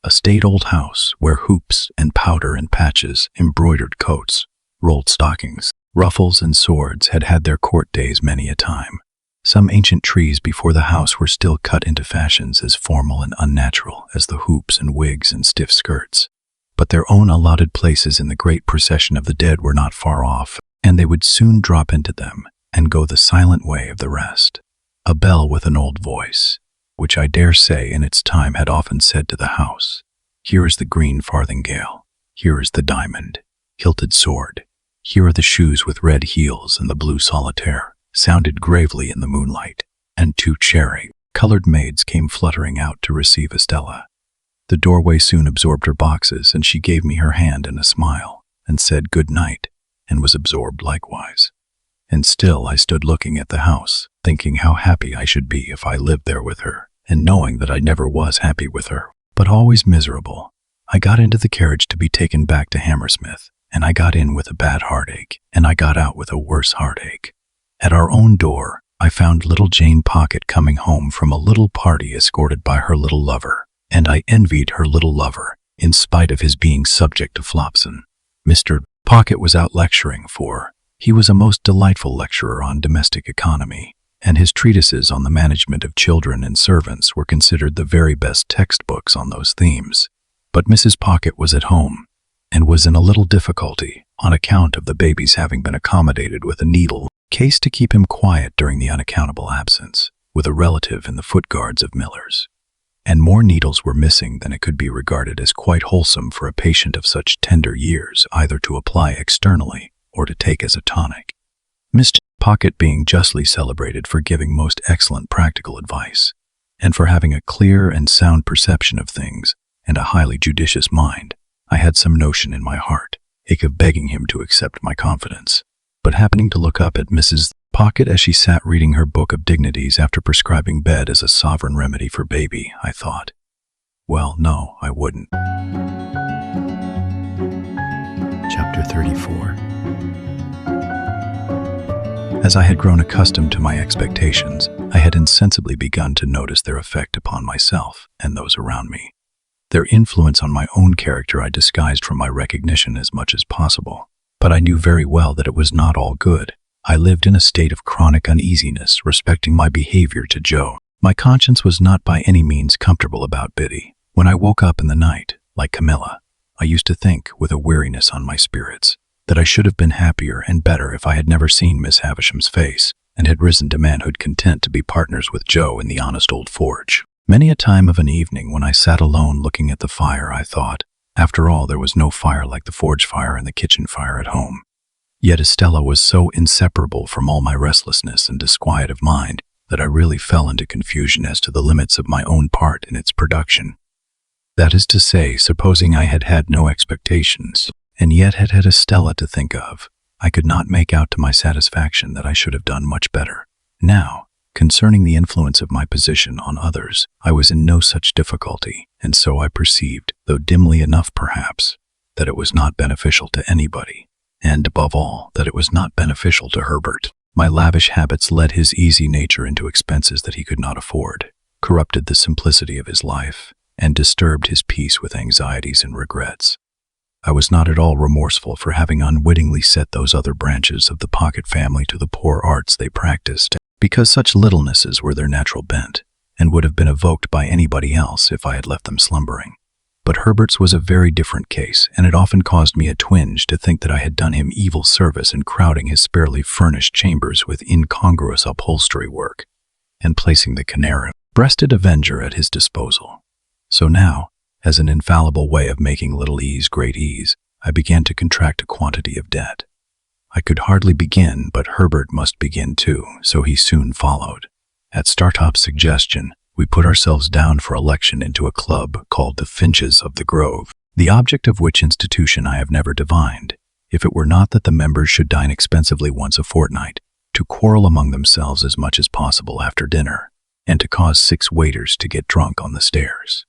A staid old house, where hoops and powder and patches, embroidered coats, rolled stockings, Ruffles and swords had had their court days many a time. Some ancient trees before the house were still cut into fashions as formal and unnatural as the hoops and wigs and stiff skirts. But their own allotted places in the great procession of the dead were not far off, and they would soon drop into them and go the silent way of the rest. A bell with an old voice, which I dare say in its time had often said to the house, "Here is the green farthingale, here is the diamond, hilted sword, here are the shoes with red heels and the blue solitaire," sounded gravely in the moonlight, and two cherry-colored maids came fluttering out to receive Estella. The doorway soon absorbed her boxes, and she gave me her hand and a smile, and said good night, and was absorbed likewise. And still I stood looking at the house, thinking how happy I should be if I lived there with her, and knowing that I never was happy with her, but always miserable. I got into the carriage to be taken back to Hammersmith, and I got in with a bad heartache, and I got out with a worse heartache. At our own door, I found little Jane Pocket coming home from a little party escorted by her little lover, and I envied her little lover, in spite of his being subject to Flopson. Mr. Pocket was out lecturing, for he was a most delightful lecturer on domestic economy, and his treatises on the management of children and servants were considered the very best textbooks on those themes. But Mrs. Pocket was at home, and was in a little difficulty on account of the baby's having been accommodated with a needle case to keep him quiet during the unaccountable absence, with a relative in the foot guards of Miller's. And more needles were missing than it could be regarded as quite wholesome for a patient of such tender years either to apply externally or to take as a tonic. Mr. Pocket being justly celebrated for giving most excellent practical advice, and for having a clear and sound perception of things and a highly judicious mind, I had some notion in my heart of begging him to accept my confidence. But happening to look up at Mrs. Pocket as she sat reading her book of dignities after prescribing bed as a sovereign remedy for baby, I thought, well, no, I wouldn't. Chapter 34. As I had grown accustomed to my expectations, I had insensibly begun to notice their effect upon myself and those around me. Their influence on my own character I disguised from my recognition as much as possible, but I knew very well that it was not all good. I lived in a state of chronic uneasiness respecting my behavior to Joe. My conscience was not by any means comfortable about Biddy. When I woke up in the night, like Camilla, I used to think, with a weariness on my spirits, that I should have been happier and better if I had never seen Miss Havisham's face, and had risen to manhood content to be partners with Joe in the honest old forge. Many a time of an evening when I sat alone looking at the fire, I thought, after all, there was no fire like the forge fire and the kitchen fire at home. Yet Estella was so inseparable from all my restlessness and disquiet of mind that I really fell into confusion as to the limits of my own part in its production. That is to say, supposing I had had no expectations, and yet had had Estella to think of, I could not make out to my satisfaction that I should have done much better. Now, concerning the influence of my position on others, I was in no such difficulty, and so I perceived, though dimly enough perhaps, that it was not beneficial to anybody, and above all, that it was not beneficial to Herbert. My lavish habits led his easy nature into expenses that he could not afford, corrupted the simplicity of his life, and disturbed his peace with anxieties and regrets. I was not at all remorseful for having unwittingly set those other branches of the Pocket family to the poor arts they practiced, because such littlenesses were their natural bent, and would have been evoked by anybody else if I had left them slumbering. But Herbert's was a very different case, and it often caused me a twinge to think that I had done him evil service in crowding his sparely furnished chambers with incongruous upholstery work, and placing the canary-breasted avenger at his disposal. So now, as an infallible way of making little ease great ease, I began to contract a quantity of debt. I could hardly begin, but Herbert must begin too, so he soon followed. At Startop's suggestion, we put ourselves down for election into a club called the Finches of the Grove, the object of which institution I have never divined, if it were not that the members should dine expensively once a fortnight, to quarrel among themselves as much as possible after dinner, and to cause 6 waiters to get drunk on the stairs.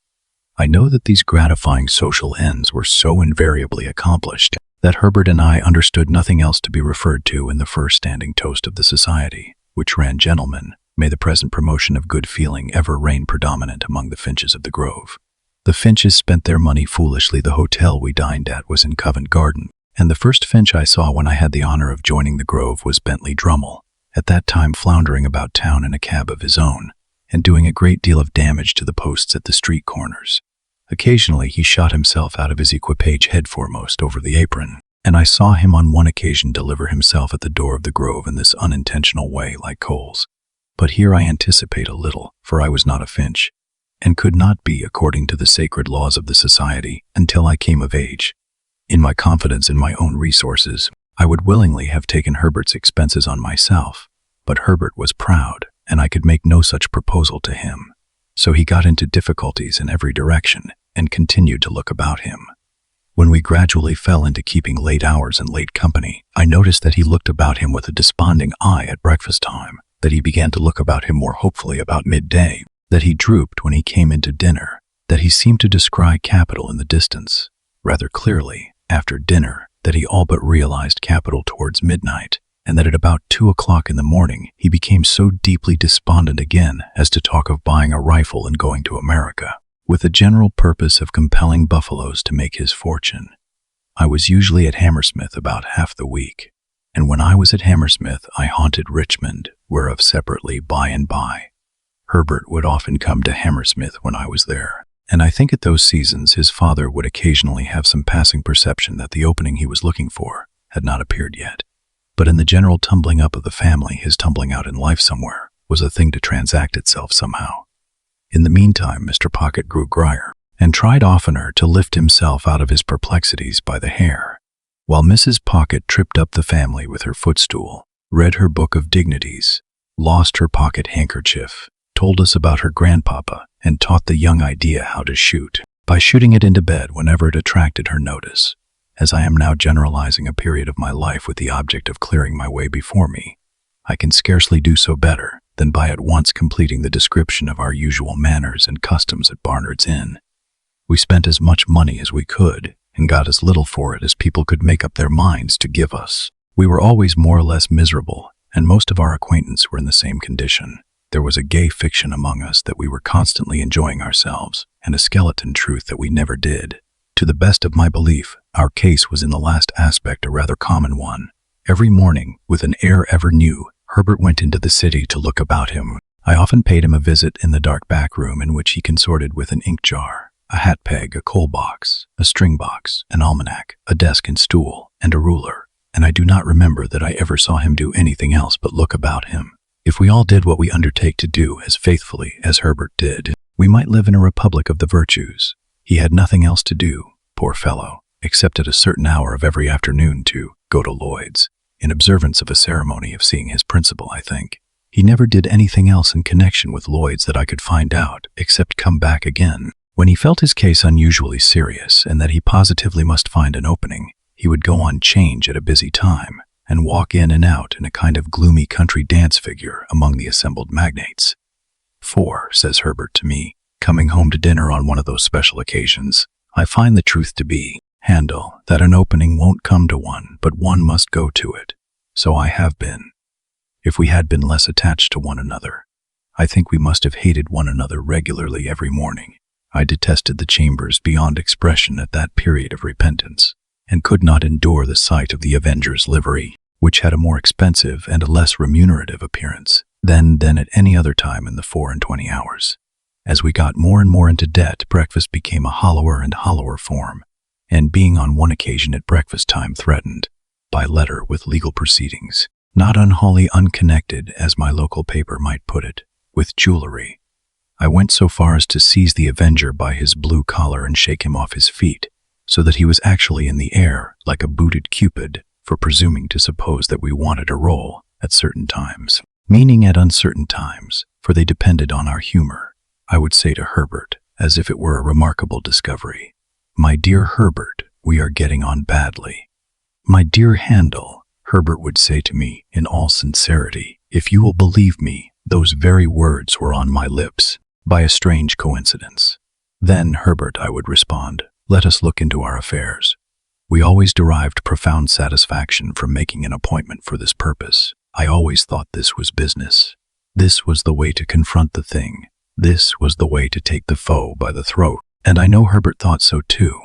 I know that these gratifying social ends were so invariably accomplished that Herbert and I understood nothing else to be referred to in the first standing toast of the society, which ran, "Gentlemen, may the present promotion of good feeling ever reign predominant among the Finches of the Grove." The Finches spent their money foolishly. The hotel we dined at was in Covent Garden, and the first finch I saw when I had the honor of joining the grove was Bentley Drummel, at that time floundering about town in a cab of his own, and doing a great deal of damage to the posts at the street corners. Occasionally he shot himself out of his equipage head foremost over the apron, and I saw him on one occasion deliver himself at the door of the grove in this unintentional way like coals. But here I anticipate a little, for I was not a finch, and could not be according to the sacred laws of the society until I came of age. In my confidence in my own resources, I would willingly have taken Herbert's expenses on myself, but Herbert was proud, and I could make no such proposal to him. So he got into difficulties in every direction and continued to look about him. When we gradually fell into keeping late hours and late company, I noticed that he looked about him with a desponding eye at breakfast time, that he began to look about him more hopefully about midday, that he drooped when he came into dinner, that he seemed to descry capital in the distance, rather clearly, after dinner, that he all but realized capital towards midnight, and that at about 2 o'clock in the morning he became so deeply despondent again as to talk of buying a rifle and going to America, with the general purpose of compelling buffaloes to make his fortune. I was usually at Hammersmith about half the week, and when I was at Hammersmith I haunted Richmond, whereof separately by and by. Herbert would often come to Hammersmith when I was there, and I think at those seasons his father would occasionally have some passing perception that the opening he was looking for had not appeared yet. But in the general tumbling up of the family, his tumbling out in life somewhere was a thing to transact itself somehow. In the meantime, Mr. Pocket grew grier, and tried oftener to lift himself out of his perplexities by the hair, while Mrs. Pocket tripped up the family with her footstool, read her book of dignities, lost her pocket handkerchief, told us about her grandpapa, and taught the young idea how to shoot, by shooting it into bed whenever it attracted her notice. As I am now generalizing a period of my life with the object of clearing my way before me, I can scarcely do so better than by at once completing the description of our usual manners and customs at Barnard's Inn. We spent as much money as we could, and got as little for it as people could make up their minds to give us. We were always more or less miserable, and most of our acquaintance were in the same condition. There was a gay fiction among us that we were constantly enjoying ourselves, and a skeleton truth that we never did. To the best of my belief, our case was in the last aspect a rather common one. Every morning, with an air ever new, Herbert went into the city to look about him. I often paid him a visit in the dark back room in which he consorted with an ink jar, a hat peg, a coal box, a string box, an almanac, a desk and stool, and a ruler, and I do not remember that I ever saw him do anything else but look about him. If we all did what we undertake to do as faithfully as Herbert did, we might live in a republic of the virtues. He had nothing else to do, poor fellow, except at a certain hour of every afternoon to go to Lloyd's, in observance of a ceremony of seeing his principal, I think. He never did anything else in connection with Lloyd's that I could find out, except come back again. When he felt his case unusually serious and that he positively must find an opening, he would go on 'change at a busy time, and walk in and out in a kind of gloomy country dance figure among the assembled magnates. For, says Herbert to me, coming home to dinner on one of those special occasions, I find the truth to be, Handel, that an opening won't come to one, but one must go to it. So I have been. If we had been less attached to one another, I think we must have hated one another regularly every morning. I detested the Chambers beyond expression at that period of repentance, and could not endure the sight of the Avenger's livery, which had a more expensive and a less remunerative appearance than at any other time in the 24 hours. As we got more and more into debt, breakfast became a hollower and hollower form, and being on one occasion at breakfast time threatened, by letter with legal proceedings, not unwholly unconnected, as my local paper might put it, with jewelry, I went so far as to seize the Avenger by his blue collar and shake him off his feet, so that he was actually in the air like a booted Cupid for presuming to suppose that we wanted a roll at certain times, meaning at uncertain times, for they depended on our humor. I would say to Herbert, as if it were a remarkable discovery, "My dear Herbert, we are getting on badly." "My dear Handel," Herbert would say to me in all sincerity, "if you will believe me, those very words were on my lips, by a strange coincidence." "Then, Herbert," I would respond, "let us look into our affairs." We always derived profound satisfaction from making an appointment for this purpose. I always thought this was business. This was the way to confront the thing. This was the way to take the foe by the throat. And I know Herbert thought so too.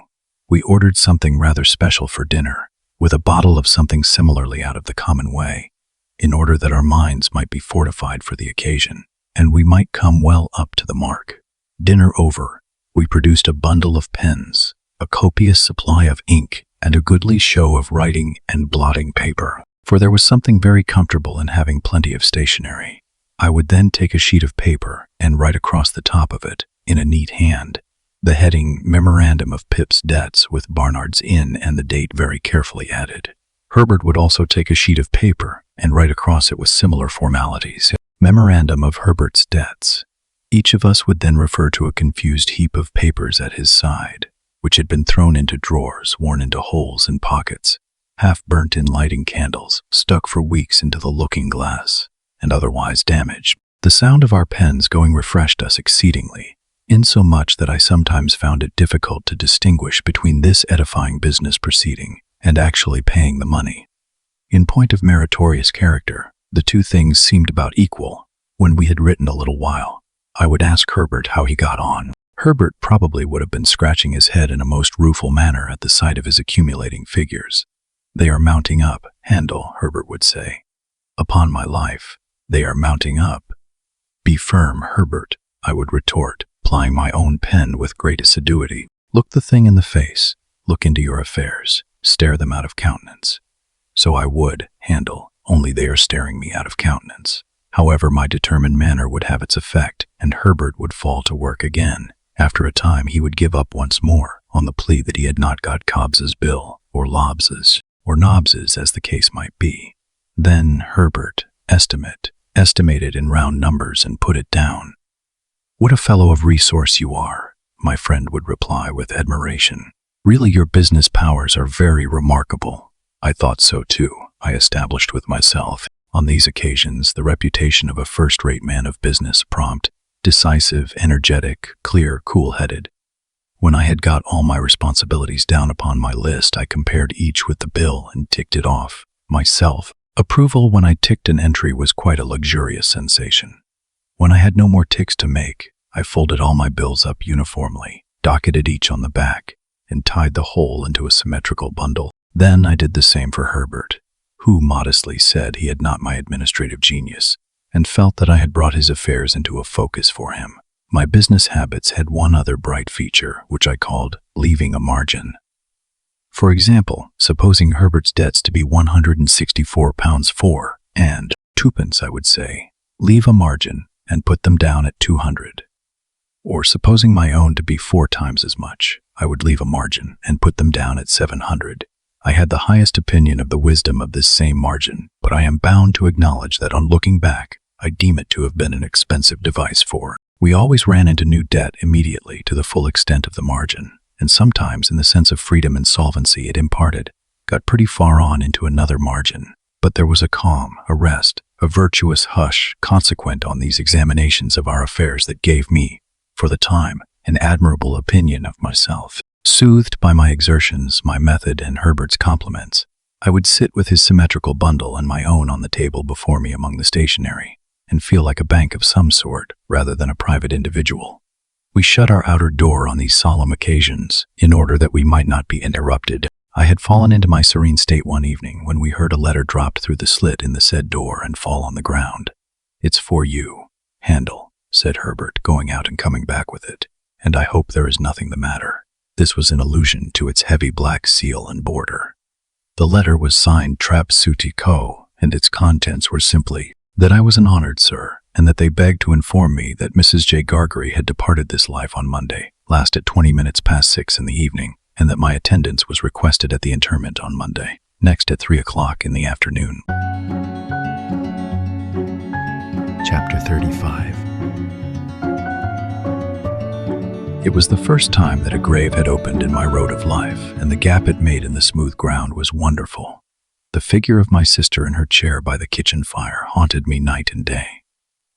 We ordered something rather special for dinner, with a bottle of something similarly out of the common way, in order that our minds might be fortified for the occasion, and we might come well up to the mark. Dinner over, we produced a bundle of pens, a copious supply of ink, and a goodly show of writing and blotting paper, for there was something very comfortable in having plenty of stationery. I would then take a sheet of paper and write across the top of it, in a neat hand, the heading Memorandum of Pip's Debts with Barnard's Inn and the date very carefully added. Herbert would also take a sheet of paper and write across it with similar formalities, Memorandum of Herbert's Debts. Each of us would then refer to a confused heap of papers at his side, which had been thrown into drawers, worn into holes and pockets, half burnt in lighting candles, stuck for weeks into the looking-glass, and otherwise damaged. The sound of our pens going refreshed us exceedingly, insomuch that I sometimes found it difficult to distinguish between this edifying business proceeding and actually paying the money. In point of meritorious character, the two things seemed about equal. When we had written a little while, I would ask Herbert how he got on. Herbert probably would have been scratching his head in a most rueful manner at the sight of his accumulating figures. "They are mounting up, Handel," Herbert would say. "Upon my life, they are mounting up." "Be firm, Herbert," I would retort, plying my own pen with great assiduity. "Look the thing in the face, look into your affairs, stare them out of countenance." So I would, Handel, only they are staring me out of countenance. However, my determined manner would have its effect, and Herbert would fall to work again. After a time he would give up once more, on the plea that he had not got Cobbs's bill, or Lobbs's, or Nobbs's, as the case might be. Then, Herbert, estimate it in round numbers and put it down. "What a fellow of resource you are," my friend would reply with admiration. "Really your business powers are very remarkable." I thought so too, I established with myself. On these occasions, the reputation of a first-rate man of business, prompt, decisive, energetic, clear, cool-headed. When I had got all my responsibilities down upon my list, I compared each with the bill and ticked it off, myself. Approval when I ticked an entry was quite a luxurious sensation. When I had no more ticks to make, I folded all my bills up uniformly, docketed each on the back, and tied the whole into a symmetrical bundle. Then I did the same for Herbert, who modestly said he had not my administrative genius, and felt that I had brought his affairs into a focus for him. My business habits had one other bright feature, which I called leaving a margin. For example, supposing Herbert's debts to be £164 4 and 2pence, I would say, leave a margin and put them down at 200. Or supposing my own to be 4 times as much, I would leave a margin and put them down at 700. I had the highest opinion of the wisdom of this same margin, but I am bound to acknowledge that on looking back, I deem it to have been an expensive device, for we always ran into new debt immediately to the full extent of the margin, and sometimes in the sense of freedom and solvency it imparted, got pretty far on into another margin. But there was a calm, a rest, a virtuous hush consequent on these examinations of our affairs that gave me, for the time, an admirable opinion of myself. Soothed by my exertions, my method, and Herbert's compliments, I would sit with his symmetrical bundle and my own on the table before me among the stationery, and feel like a bank of some sort, rather than a private individual. We shut our outer door on these solemn occasions, in order that we might not be interrupted. I had fallen into my serene state one evening when we heard a letter dropped through the slit in the said door and fall on the ground. "It's for you, Handel," said Herbert, going out and coming back with it, "and I hope there is nothing the matter." This was in allusion to its heavy black seal and border. The letter was signed Trap Suti Co., and its contents were simply that I was an honored sir, and that they begged to inform me that Mrs. J. Gargery had departed this life on Monday, last at 20 minutes past 6 in the evening, and that my attendance was requested at the interment on Monday, next at 3 o'clock in the afternoon. Chapter 35. It was the first time that a grave had opened in my road of life, and the gap it made in the smooth ground was wonderful. The figure of my sister in her chair by the kitchen fire haunted me night and day.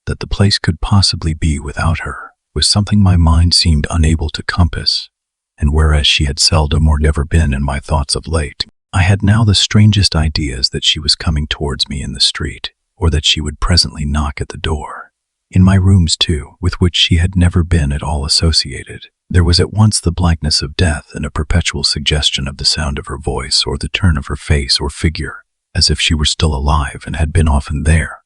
That the place could possibly be without her was something my mind seemed unable to compass, and whereas she had seldom or never been in my thoughts of late, I had now the strangest ideas that she was coming towards me in the street, or that she would presently knock at the door. In my rooms, too, with which she had never been at all associated, There was at once the blankness of death and a perpetual suggestion of the sound of her voice or the turn of her face or figure, as if she were still alive and had been often there.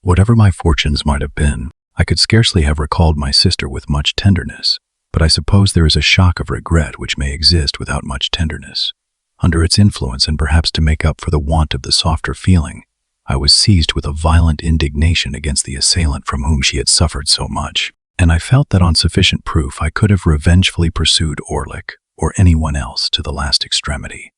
Whatever my fortunes might have been, I could scarcely have recalled my sister with much tenderness, but I suppose there is a shock of regret which may exist without much tenderness. Under its influence, and perhaps to make up for the want of the softer feeling, I was seized with a violent indignation against the assailant from whom she had suffered so much, and I felt that on sufficient proof I could have revengefully pursued Orlick or anyone else to the last extremity.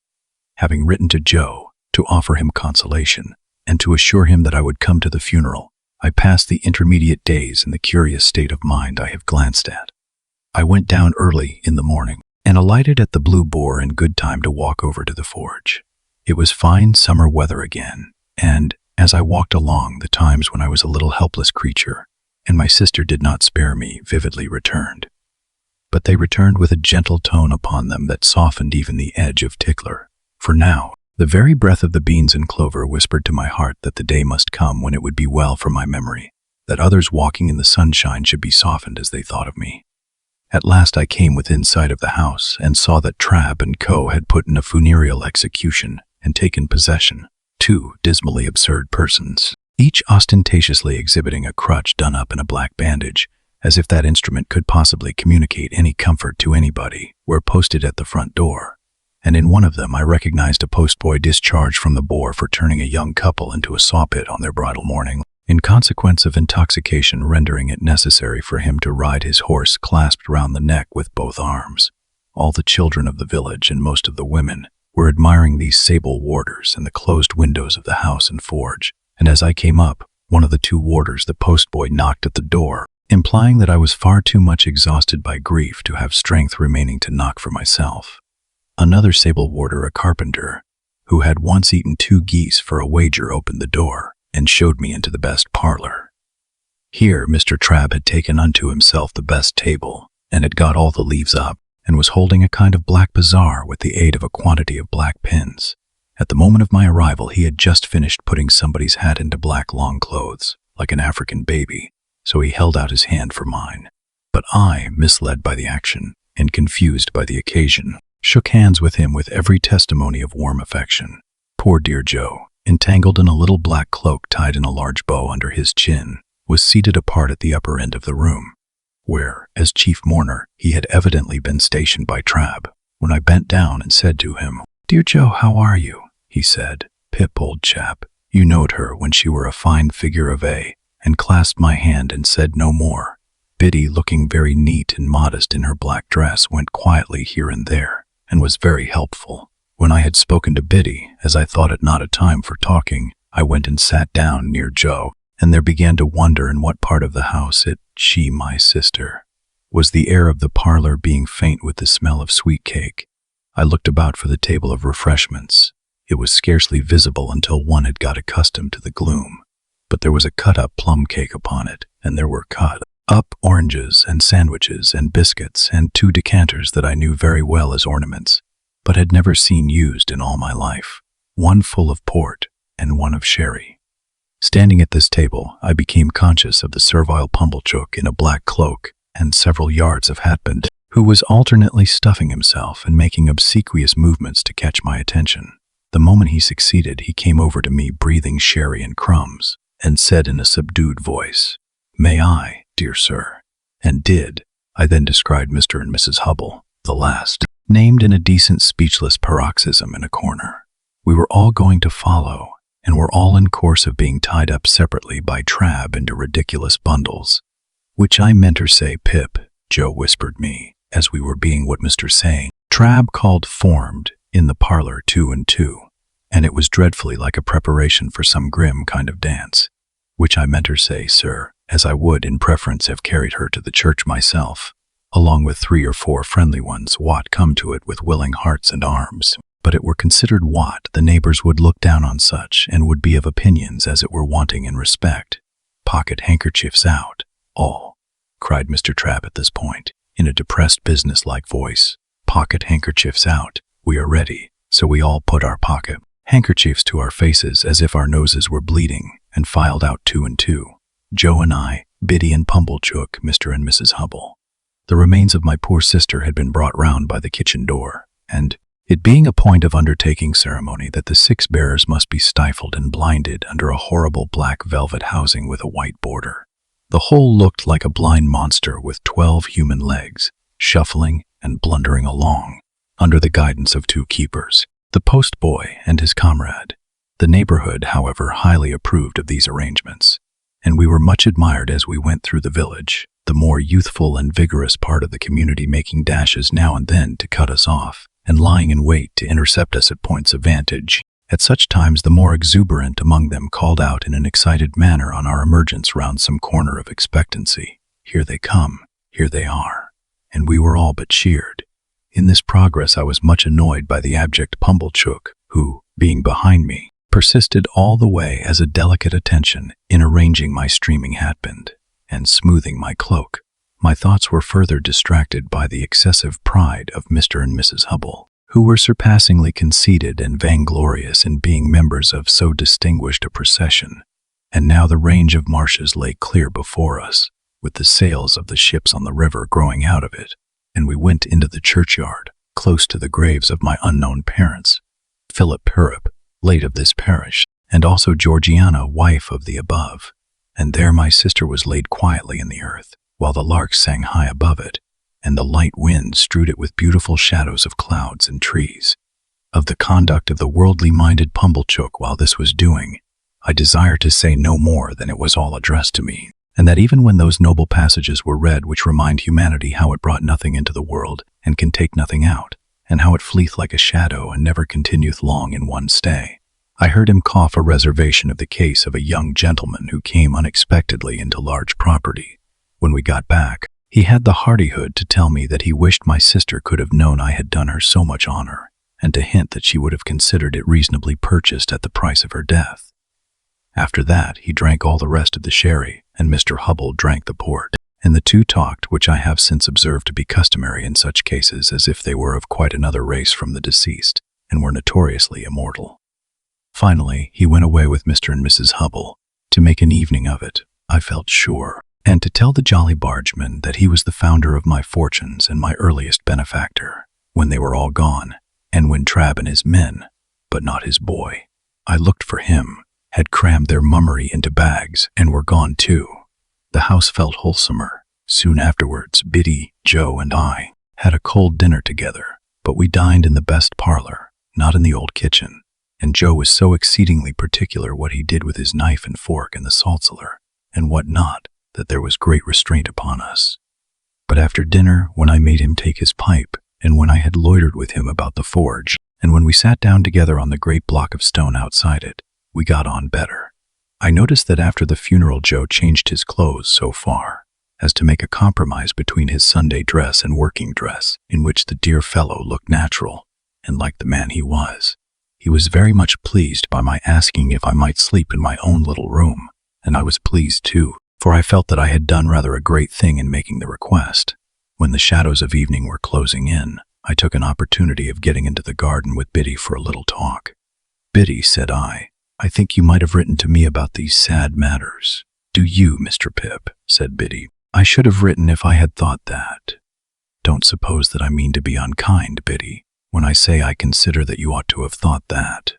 Having written to Joe to offer him consolation and to assure him that I would come to the funeral, I passed the intermediate days in the curious state of mind I have glanced at. I went down early in the morning and alighted at the Blue Boar in good time to walk over to the forge. It was fine summer weather again, and as I walked along, the times when I was a little helpless creature, and my sister did not spare me, vividly returned. But they returned with a gentle tone upon them that softened even the edge of Tickler. For now, the very breath of the beans and clover whispered to my heart that the day must come when it would be well for my memory, that others walking in the sunshine should be softened as they thought of me. At last I came within sight of the house and saw that Trabb and Co. had put in a funereal execution and taken possession, two dismally absurd persons, each ostentatiously exhibiting a crutch done up in a black bandage, as if that instrument could possibly communicate any comfort to anybody, were posted at the front door, and in one of them I recognized a postboy discharged from the Boar for turning a young couple into a sawpit on their bridal morning, in consequence of intoxication rendering it necessary for him to ride his horse clasped round the neck with both arms. All the children of the village and most of the women were admiring these sable warders in the closed windows of the house and forge, and as I came up, one of the two warders, the postboy, knocked at the door, implying that I was far too much exhausted by grief to have strength remaining to knock for myself. Another sable warder, a carpenter, who had once eaten 2 geese for a wager, opened the door and showed me into the best parlor. Here Mr. Trabb had taken unto himself the best table, and had got all the leaves up, and was holding a kind of black bazaar with the aid of a quantity of black pins. At the moment of my arrival he had just finished putting somebody's hat into black long clothes, like an African baby, so he held out his hand for mine. But I, misled by the action, and confused by the occasion, shook hands with him with every testimony of warm affection. Poor dear Joe, entangled in a little black cloak tied in a large bow under his chin, was seated apart at the upper end of the room, where, as chief mourner, he had evidently been stationed by Trabb. When I bent down and said to him, "Dear Joe, how are you?" he said, "Pip, old chap, you knowed her when she were a fine figure of a," and clasped my hand and said no more. Biddy, looking very neat and modest in her black dress, went quietly here and there, and was very helpful. When I had spoken to Biddy, as I thought it not a time for talking, I went and sat down near Joe, and there began to wonder in what part of the house she, my sister, was, the air of the parlor being faint with the smell of sweet cake. I looked about for the table of refreshments. It was scarcely visible until one had got accustomed to the gloom, but there was a cut-up plum cake upon it, and there were cut-up oranges and sandwiches and biscuits and 2 decanters that I knew very well as ornaments, but had never seen used in all my life, one full of port and one of sherry. Standing at this table, I became conscious of the servile Pumblechook in a black cloak and several yards of hatband, who was alternately stuffing himself and making obsequious movements to catch my attention. The moment he succeeded, he came over to me breathing sherry and crumbs, and said in a subdued voice, "May I, dear sir?" And did. I then described Mr. and Mrs. Hubble, the last named in a decent speechless paroxysm in a corner. We were all going to follow, and were all in course of being tied up separately by Trabb into ridiculous bundles, which I meant to say, "Pip," Joe whispered me, as we were being what Mr. saying, Trabb called formed in the parlor 2 and 2, and it was dreadfully like a preparation for some grim kind of dance, which I meant to say, "Sir," as I would in preference have carried her to the church myself, along with 3 or 4 friendly ones, what come to it with willing hearts and arms. But it were considered what the neighbors would look down on such, and would be of opinions as it were wanting in respect. "Pocket handkerchiefs out, all," cried Mr. Trabb at this point, in a depressed business-like voice. "Pocket handkerchiefs out, we are ready." So we all put our pocket handkerchiefs to our faces as if our noses were bleeding, and filed out 2 and 2. Joe and I, Biddy and Pumblechook, Mr. and Mrs. Hubble. The remains of my poor sister had been brought round by the kitchen door, and, it being a point of undertaking ceremony that the 6 bearers must be stifled and blinded under a horrible black velvet housing with a white border. The whole looked like a blind monster with 12 human legs, shuffling and blundering along, under the guidance of 2 keepers, the postboy and his comrade. The neighborhood, however, highly approved of these arrangements, and we were much admired as we went through the village, the more youthful and vigorous part of the community making dashes now and then to cut us off, and lying in wait to intercept us at points of vantage. At such times the more exuberant among them called out in an excited manner on our emergence round some corner of expectancy, "Here they come, here they are," and we were all but cheered. In this progress I was much annoyed by the abject Pumblechook, who, being behind me, persisted all the way as a delicate attention in arranging my streaming hatband and smoothing my cloak. My thoughts were further distracted by the excessive pride of Mr. and Mrs. Hubble, who were surpassingly conceited and vainglorious in being members of so distinguished a procession. And now the range of marshes lay clear before us, with the sails of the ships on the river growing out of it, and we went into the churchyard, close to the graves of my unknown parents, Philip Herbert, late of this parish, and also Georgiana, wife of the above. And there my sister was laid quietly in the earth, while the larks sang high above it, and the light wind strewed it with beautiful shadows of clouds and trees. Of the conduct of the worldly-minded Pumblechook while this was doing, I desire to say no more than it was all addressed to me, and that even when those noble passages were read which remind humanity how it brought nothing into the world, and can take nothing out, and how it fleeth like a shadow and never continueth long in one stay, I heard him cough a reservation of the case of a young gentleman who came unexpectedly into large property. When we got back, he had the hardihood to tell me that he wished my sister could have known I had done her so much honor, and to hint that she would have considered it reasonably purchased at the price of her death. After that, he drank all the rest of the sherry, and Mr. Hubble drank the port, and the 2 talked, which I have since observed to be customary in such cases, as if they were of quite another race from the deceased, and were notoriously immortal. Finally, he went away with Mr. and Mrs. Hubble, to make an evening of it, I felt sure, and to tell the jolly bargeman that he was the founder of my fortunes and my earliest benefactor, when they were all gone, and when Trabb and his men, but not his boy, I looked for him, had crammed their mummery into bags, and were gone too. The house felt wholesomer. Soon afterwards, Biddy, Joe, and I had a cold dinner together, but we dined in the best parlor, not in the old kitchen, and Joe was so exceedingly particular what he did with his knife and fork in the salt cellar, and what not, that there was great restraint upon us. But after dinner, when I made him take his pipe, and when I had loitered with him about the forge, and when we sat down together on the great block of stone outside it, we got on better. I noticed that after the funeral Joe changed his clothes so far as to make a compromise between his Sunday dress and working dress, in which the dear fellow looked natural, and like the man he was. He was very much pleased by my asking if I might sleep in my own little room, and I was pleased too, for I felt that I had done rather a great thing in making the request. When the shadows of evening were closing in, I took an opportunity of getting into the garden with Biddy for a little talk. "Biddy," said I think you might have written to me about these sad matters." "Do you, Mr. Pip?" said Biddy. "I should have written if I had thought that." "Don't suppose that I mean to be unkind, Biddy, when I say I consider that you ought to have thought that."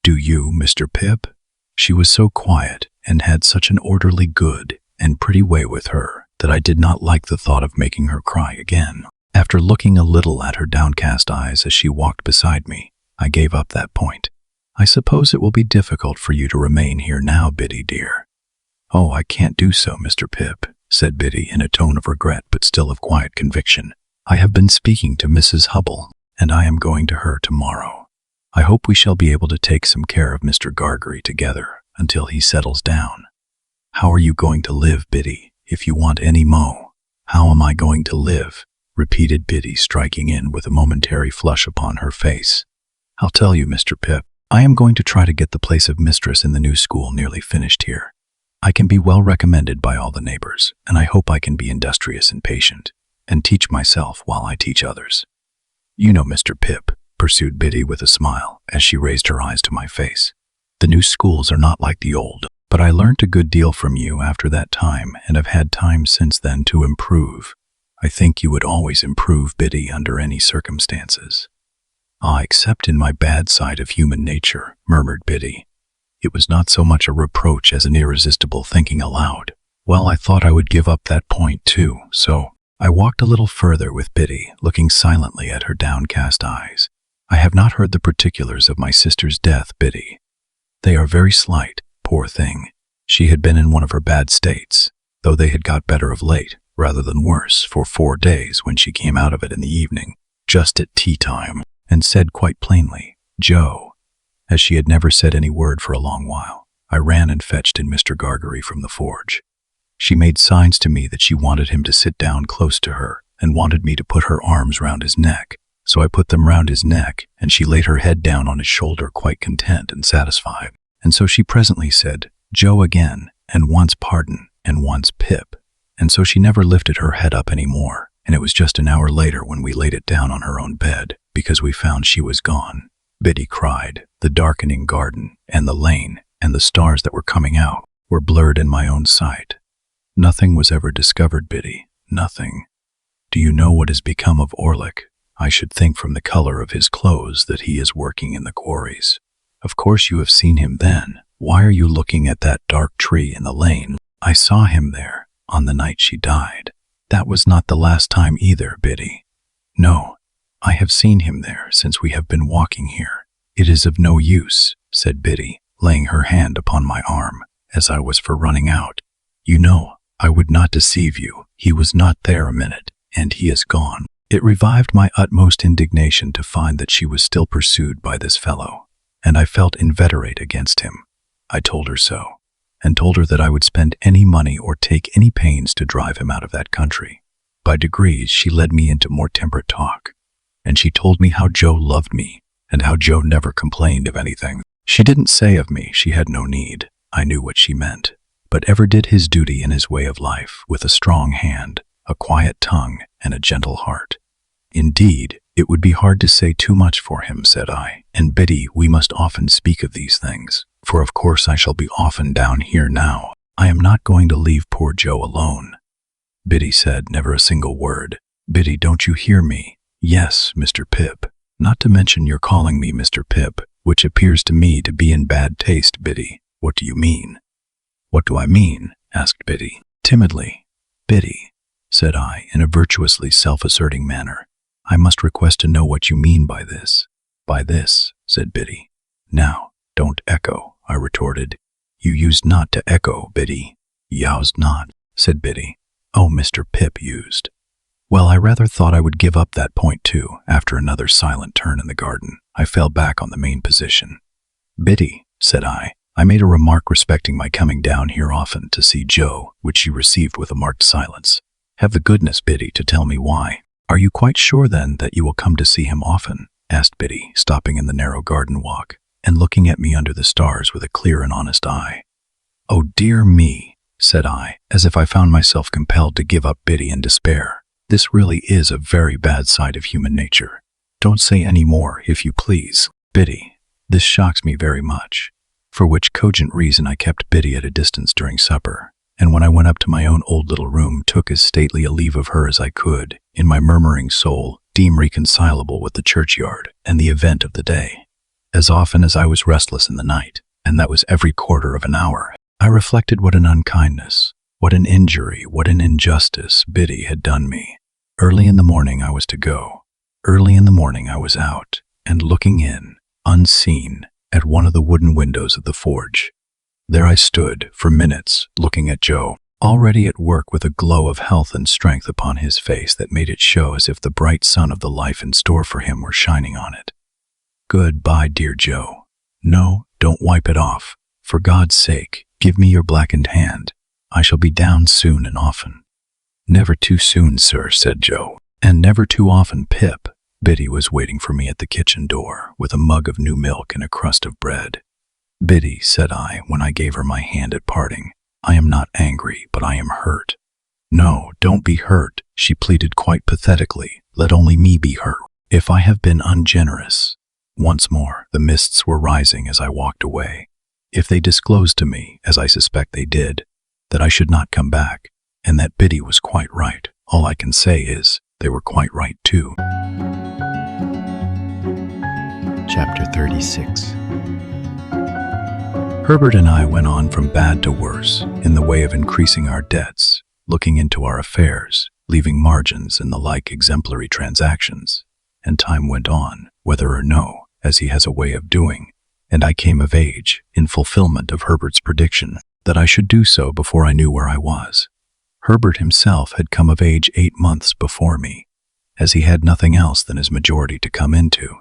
"Do you, Mr. Pip?" She was so quiet and had such an orderly, good, and pretty way with her that I did not like the thought of making her cry again. After looking a little at her downcast eyes as she walked beside me, I gave up that point. "I suppose it will be difficult for you to remain here now, Biddy dear." "Oh, I can't do so, Mr. Pip," said Biddy in a tone of regret but still of quiet conviction. "I have been speaking to Mrs. Hubble, and I am going to her tomorrow. I hope we shall be able to take some care of Mr. Gargery together until he settles down." "How are you going to live, Biddy, if you want any mo?" "How am I going to live?" repeated Biddy, striking in with a momentary flush upon her face. "I'll tell you, Mr. Pip. I am going to try to get the place of mistress in the new school nearly finished here. I can be well recommended by all the neighbors, and I hope I can be industrious and patient, and teach myself while I teach others. You know, Mr. Pip," pursued Biddy with a smile, as she raised her eyes to my face, "the new schools are not like the old, but I learnt a good deal from you after that time and have had time since then to improve. I think you would always improve, Biddy, under any circumstances. Ah, except in my bad side of human nature, murmured Biddy. It was not so much a reproach as an irresistible thinking aloud. Well, I thought I would give up that point too, so I walked a little further with Biddy, looking silently at her downcast eyes. I have not heard the particulars of my sister's death, Biddy. They are very slight, poor thing. She had been in one of her bad states, though they had got better of late, rather than worse, for 4 days when she came out of it in the evening, just at tea time, and said quite plainly, "Joe," as she had never said any word for a long while. I ran and fetched in Mr. Gargery from the forge. She made signs to me that she wanted him to sit down close to her and wanted me to put her arms round his neck. So I put them round his neck, and she laid her head down on his shoulder quite content and satisfied. And so she presently said, "Joe," again, and once "Pardon," and once "Pip." And so she never lifted her head up any more, and it was just an hour later when we laid it down on her own bed, because we found she was gone. Biddy cried. The darkening garden, and the lane, and the stars that were coming out were blurred in my own sight. Nothing was ever discovered, Biddy, nothing. Do you know what has become of Orlick? I should think from the color of his clothes that he is working in the quarries. Of course you have seen him then. Why are you looking at that dark tree in the lane? I saw him there on the night she died. That was not the last time either, Biddy. No, I have seen him there since we have been walking here. It is of no use, said Biddy, laying her hand upon my arm, as I was for running out. You know, I would not deceive you. He was not there a minute, and he is gone. It revived my utmost indignation to find that she was still pursued by this fellow, and I felt inveterate against him. I told her so, and told her that I would spend any money or take any pains to drive him out of that country. By degrees she led me into more temperate talk, and she told me how Joe loved me, and how Joe never complained of anything. She didn't say of me she had no need. I knew what she meant, but ever did his duty in his way of life with a strong hand, a quiet tongue, and a gentle heart. Indeed, it would be hard to say too much for him, said I, and Biddy, we must often speak of these things, for of course I shall be often down here now. I am not going to leave poor Joe alone. Biddy said never a single word. Biddy, don't you hear me? Yes, Mr. Pip. Not to mention your calling me Mr. Pip, which appears to me to be in bad taste, Biddy. What do you mean? What do I mean? Asked Biddy, timidly. Biddy, said I, in a virtuously self-asserting manner, I must request to know what you mean by this. By this, said Biddy. Now, don't echo, I retorted. You used not to echo, Biddy. Yoused not, said Biddy. Oh, Mr. Pip used. Well, I rather thought I would give up that point too. After another silent turn in the garden, I fell back on the main position. Biddy, said I made a remark respecting my coming down here often to see Joe, which she received with a marked silence. Have the goodness, Biddy, to tell me why. Are you quite sure, then, that you will come to see him often? Asked Biddy, stopping in the narrow garden walk, and looking at me under the stars with a clear and honest eye. Oh, dear me, said I, as if I found myself compelled to give up Biddy in despair. This really is a very bad side of human nature. Don't say any more, if you please. Biddy, this shocks me very much. For which cogent reason I kept Biddy at a distance during supper, and when I went up to my own old little room took as stately a leave of her as I could, in my murmuring soul, deem reconcilable with the churchyard and the event of the day. As often as I was restless in the night, and that was every quarter of an hour, I reflected what an unkindness, what an injury, what an injustice Biddy had done me. Early in the morning I was to go. Early in the morning I was out, and looking in, unseen, at one of the wooden windows of the forge. There I stood, for minutes, looking at Joe, already at work with a glow of health and strength upon his face that made it show as if the bright sun of the life in store for him were shining on it. Good-bye, dear Joe. No, don't wipe it off. For God's sake, give me your blackened hand. I shall be down soon and often. Never too soon, sir, said Joe, and never too often, Pip. Biddy was waiting for me at the kitchen door with a mug of new milk and a crust of bread. Biddy, said I, when I gave her my hand at parting, I am not angry, but I am hurt. No, don't be hurt, she pleaded quite pathetically. Let only me be hurt. If I have been ungenerous. Once more, the mists were rising as I walked away. If they disclosed to me, as I suspect they did, that I should not come back, and that Biddy was quite right, All I can say is, they were quite right too. Chapter 36. Herbert and I went on from bad to worse in the way of increasing our debts, looking into our affairs, leaving margins and the like exemplary transactions. And time went on, whether or no, as he has a way of doing, and I came of age, in fulfillment of Herbert's prediction, that I should do so before I knew where I was. Herbert himself had come of age 8 months before me, as he had nothing else than his majority to come into.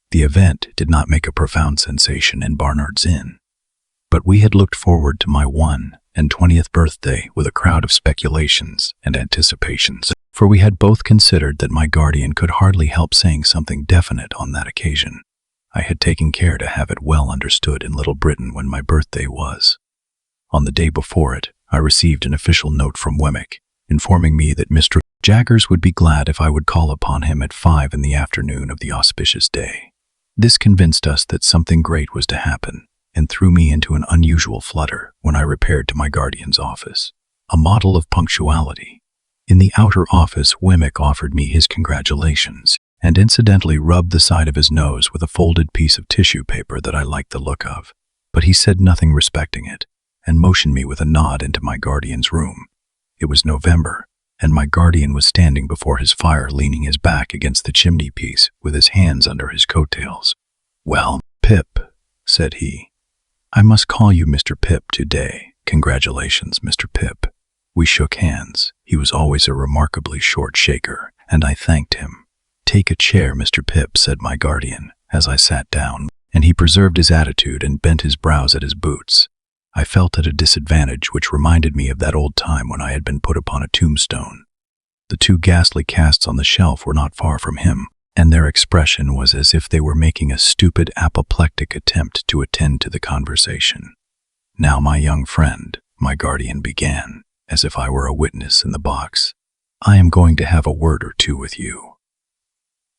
The event did not make a profound sensation in Barnard's Inn, but we had looked forward to my 21st birthday with a crowd of speculations and anticipations, for we had both considered that my guardian could hardly help saying something definite on that occasion. I had taken care to have it well understood in Little Britain when my birthday was. On the day before it, I received an official note from Wemmick, informing me that Mr. Jaggers would be glad if I would call upon him at 5 in the afternoon of the auspicious day. This convinced us that something great was to happen, and threw me into an unusual flutter when I repaired to my guardian's office, a model of punctuality. In the outer office, Wemmick offered me his congratulations, and incidentally rubbed the side of his nose with a folded piece of tissue paper that I liked the look of, but he said nothing respecting it, and motioned me with a nod into my guardian's room. It was November, and my guardian was standing before his fire leaning his back against the chimney-piece with his hands under his coat-tails. "Well, Pip," said he, "I must call you Mr. Pip today. Congratulations, Mr. Pip." We shook hands. He was always a remarkably short shaker, and I thanked him. "Take a chair, Mr. Pip," said my guardian, as I sat down, and he preserved his attitude and bent his brows at his boots. I felt at a disadvantage, which reminded me of that old time when I had been put upon a tombstone. The 2 ghastly casts on the shelf were not far from him, and their expression was as if they were making a stupid apoplectic attempt to attend to the conversation. "Now, my young friend," my guardian began, as if I were a witness in the box, "I am going to have a word or two with you."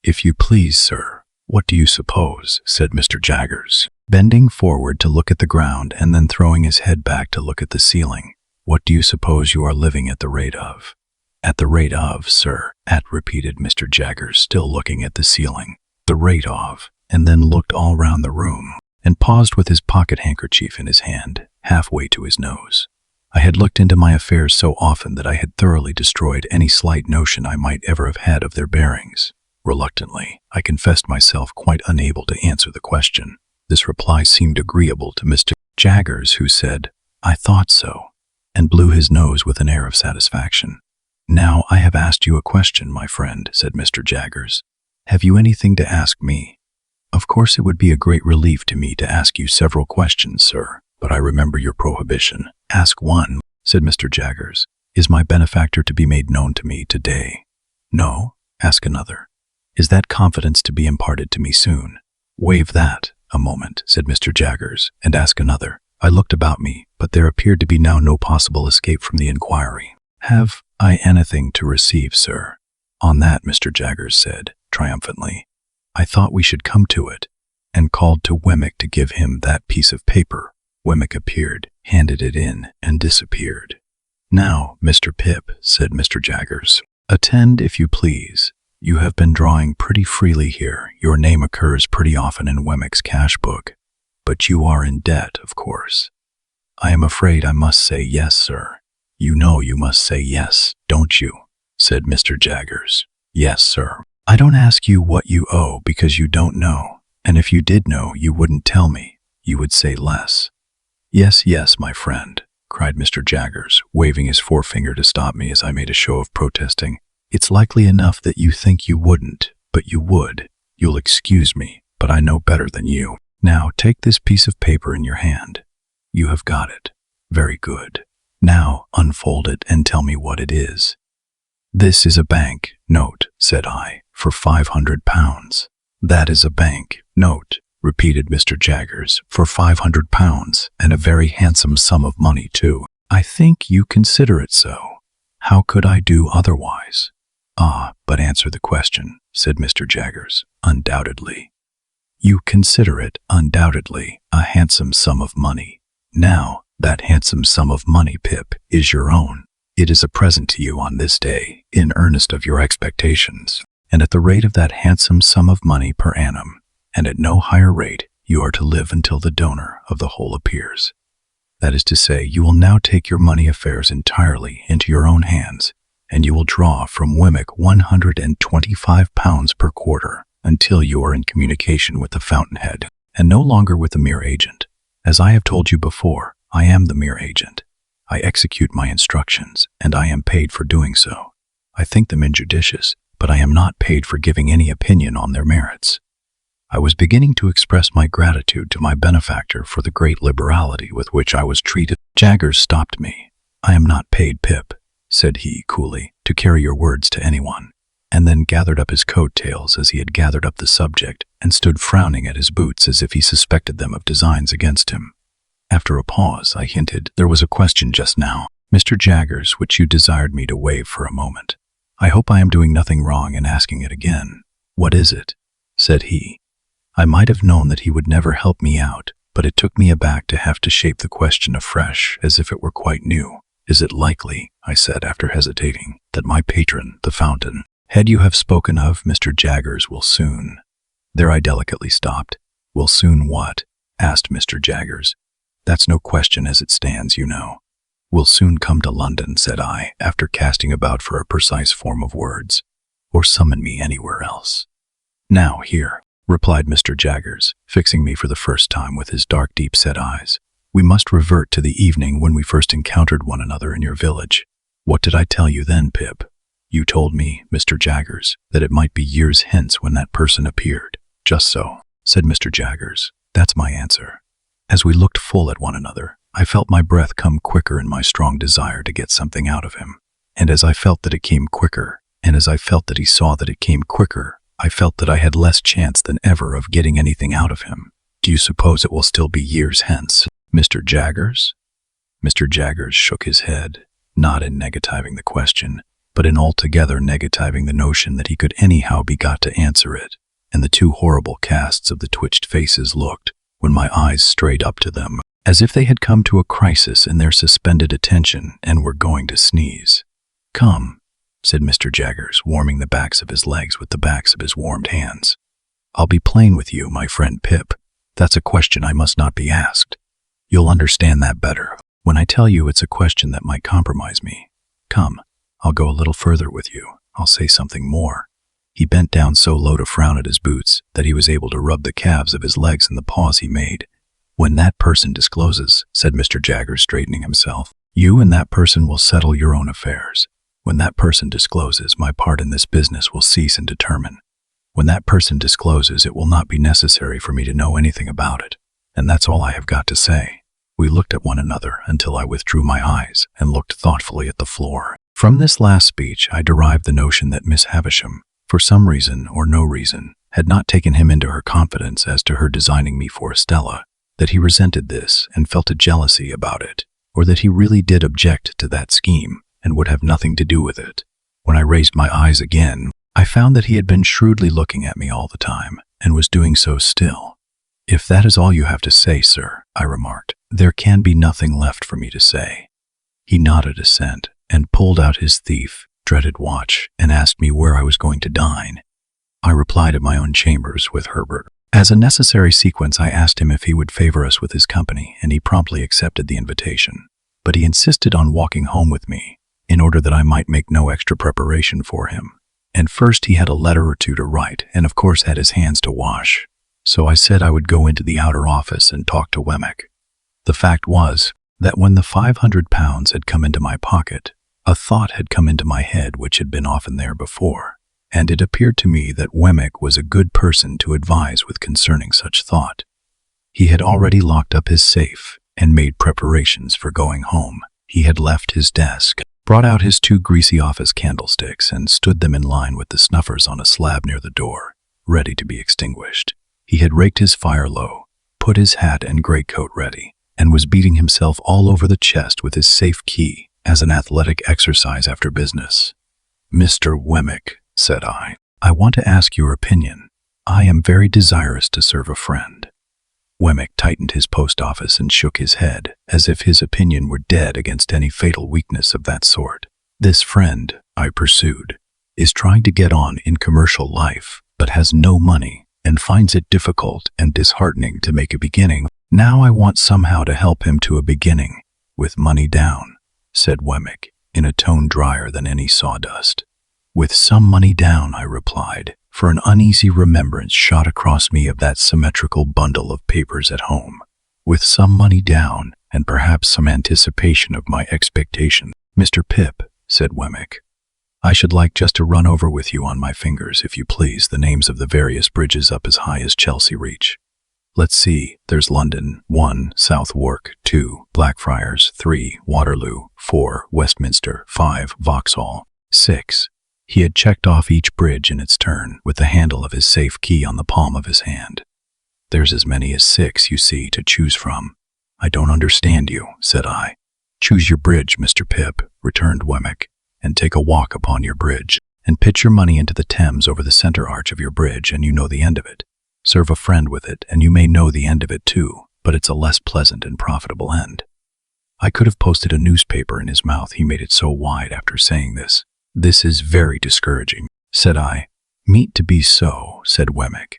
"If you please, sir. What do you suppose?" said Mr. Jaggers, bending forward to look at the ground and then throwing his head back to look at the ceiling. "What do you suppose you are living at the rate of?" "At the rate of, sir," repeated Mr. Jaggers, still looking at the ceiling. "The rate of," and then looked all round the room, and paused with his pocket-handkerchief in his hand, halfway to his nose. I had looked into my affairs so often that I had thoroughly destroyed any slight notion I might ever have had of their bearings. Reluctantly, I confessed myself quite unable to answer the question. This reply seemed agreeable to Mr. Jaggers, who said, "I thought so," and blew his nose with an air of satisfaction. "Now I have asked you a question, my friend," said Mr. Jaggers. "Have you anything to ask me?" "Of course it would be a great relief to me to ask you several questions, sir, but I remember your prohibition." "Ask one," said Mr. Jaggers. "Is my benefactor to be made known to me today?" "No." "Ask another. Is that confidence to be imparted to me soon?" "Waive that a moment," said Mr. Jaggers, "and ask another." I looked about me, but there appeared to be now no possible escape from the inquiry. "Have I anything to receive, sir?" "On that," Mr. Jaggers said, triumphantly, "I thought we should come to it," and called to Wemmick to give him that piece of paper. Wemmick appeared, handed it in, and disappeared. "Now, Mr. Pip," said Mr. Jaggers, "attend if you please. You have been drawing pretty freely here. Your name occurs pretty often in Wemmick's cash book. But you are in debt, of course." "I am afraid I must say yes, sir." "You know you must say yes, don't you?" said Mr. Jaggers. "Yes, sir. I don't ask you what you owe because you don't know, and if you did know, you wouldn't tell me. You would say less." "Yes, yes, my friend," cried Mr. Jaggers, waving his forefinger to stop me as I made a show of protesting. "It's likely enough that you think you wouldn't, but you would. You'll excuse me, but I know better than you. Now take this piece of paper in your hand. You have got it. Very good. Now unfold it and tell me what it is." "This is a bank note," said I, "for £500. "That is a bank note," repeated Mr. Jaggers, "for £500, and a very handsome sum of money, too. I think you consider it so. How could I do otherwise?" "Ah, but answer the question," said Mr. Jaggers. "Undoubtedly. You consider it, undoubtedly, a handsome sum of money. Now, that handsome sum of money, Pip, is your own. It is a present to you on this day, in earnest of your expectations, and at the rate of that handsome sum of money per annum, and at no higher rate, you are to live until the donor of the whole appears. That is to say, you will now take your money affairs entirely into your own hands, and you will draw from Wemmick £125 per quarter until you are in communication with the fountainhead, and no longer with a mere agent. As I have told you before, I am the mere agent. I execute my instructions, and I am paid for doing so. I think them injudicious, but I am not paid for giving any opinion on their merits. I was beginning to express my gratitude to my benefactor for the great liberality with which I was treated. Jaggers stopped me. I am not paid, Pip, said he coolly, to carry your words to anyone, and then gathered up his coat-tails as he had gathered up the subject, and stood frowning at his boots as if he suspected them of designs against him. After a pause, I hinted, there was a question just now, Mr. Jaggers, which you desired me to waive for a moment. I hope I am doing nothing wrong in asking it again. What is it? Said he. I might have known that he would never help me out, but it took me aback to have to shape the question afresh, as if it were quite new. Is it likely, I said after hesitating, that my patron, the fountain head you have spoken of, Mr. Jaggers, will soon— There I delicately stopped. Will soon what? Asked Mr. Jaggers. That's no question as it stands, you know. Will soon come to London, said I, after casting about for a precise form of words, or summon me anywhere else. Now, here, replied Mr. Jaggers, fixing me for the first time with his dark, deep-set eyes. We must revert to the evening when we first encountered one another in your village. What did I tell you then, Pip? You told me, Mr. Jaggers, that it might be years hence when that person appeared. Just so, said Mr. Jaggers. That's my answer. As we looked full at one another, I felt my breath come quicker in my strong desire to get something out of him. And as I felt that it came quicker, and as I felt that he saw that it came quicker, I felt that I had less chance than ever of getting anything out of him. Do you suppose it will still be years hence, Mr. Jaggers? Mr. Jaggers shook his head, not in negativing the question, but in altogether negativing the notion that he could anyhow be got to answer it, and the two horrible casts of the twitched faces looked, when my eyes strayed up to them, as if they had come to a crisis in their suspended attention and were going to sneeze. Come, said Mr. Jaggers, warming the backs of his legs with the backs of his warmed hands. I'll be plain with you, my friend Pip. That's a question I must not be asked. You'll understand that better when I tell you it's a question that might compromise me. Come, I'll go a little further with you. I'll say something more. He bent down so low to frown at his boots that he was able to rub the calves of his legs in the pause he made. When that person discloses, said Mr. Jaggers, straightening himself, you and that person will settle your own affairs. When that person discloses, my part in this business will cease and determine. When that person discloses, it will not be necessary for me to know anything about it. And that's all I have got to say. We looked at one another until I withdrew my eyes and looked thoughtfully at the floor. From this last speech, I derived the notion that Miss Havisham, for some reason or no reason, had not taken him into her confidence as to her designing me for Estella, that he resented this and felt a jealousy about it, or that he really did object to that scheme and would have nothing to do with it. When I raised my eyes again, I found that he had been shrewdly looking at me all the time, and was doing so still. If that is all you have to say, sir, I remarked, there can be nothing left for me to say. He nodded assent, and pulled out his thief-dreaded watch, and asked me where I was going to dine. I replied at my own chambers with Herbert. As a necessary sequence, I asked him if he would favor us with his company, and he promptly accepted the invitation. But he insisted on walking home with me, in order that I might make no extra preparation for him. And first he had a letter or two to write, and of course had his hands to wash. So I said I would go into the outer office and talk to Wemmick. The fact was that when the £500 had come into my pocket, a thought had come into my head which had been often there before, and it appeared to me that Wemmick was a good person to advise with concerning such thought. He had already locked up his safe and made preparations for going home. He had left his desk, brought out his 2 greasy office candlesticks, and stood them in line with the snuffers on a slab near the door, ready to be extinguished. He had raked his fire low, put his hat and greatcoat ready, and was beating himself all over the chest with his safe key as an athletic exercise after business. Mr. Wemmick, said I want to ask your opinion. I am very desirous to serve a friend. Wemmick tightened his post office and shook his head, as if his opinion were dead against any fatal weakness of that sort. This friend, I pursued, is trying to get on in commercial life, but has no money, and finds it difficult and disheartening to make a beginning. Now I want somehow to help him to a beginning, with money down, said Wemmick, in a tone drier than any sawdust. With some money down, I replied, for an uneasy remembrance shot across me of that symmetrical bundle of papers at home. With some money down, and perhaps some anticipation of my expectation. Mr. Pip, said Wemmick, I should like just to run over with you on my fingers, if you please, the names of the various bridges up as high as Chelsea Reach. Let's see, there's London, 1, South Wark, 2, Blackfriars, 3, Waterloo, 4, Westminster, 5, Vauxhall, 6. He had checked off each bridge in its turn, with the handle of his safe key on the palm of his hand. There's as many as 6, you see, to choose from. I don't understand you, said I. Choose your bridge, Mr. Pip, returned Wemmick, and take a walk upon your bridge, and pitch your money into the Thames over the center arch of your bridge, and you know the end of it. Serve a friend with it, and you may know the end of it too, but it's a less pleasant and profitable end. I could have posted a newspaper in his mouth, he made it so wide after saying this. This is very discouraging, said I. Meet to be so, said Wemmick.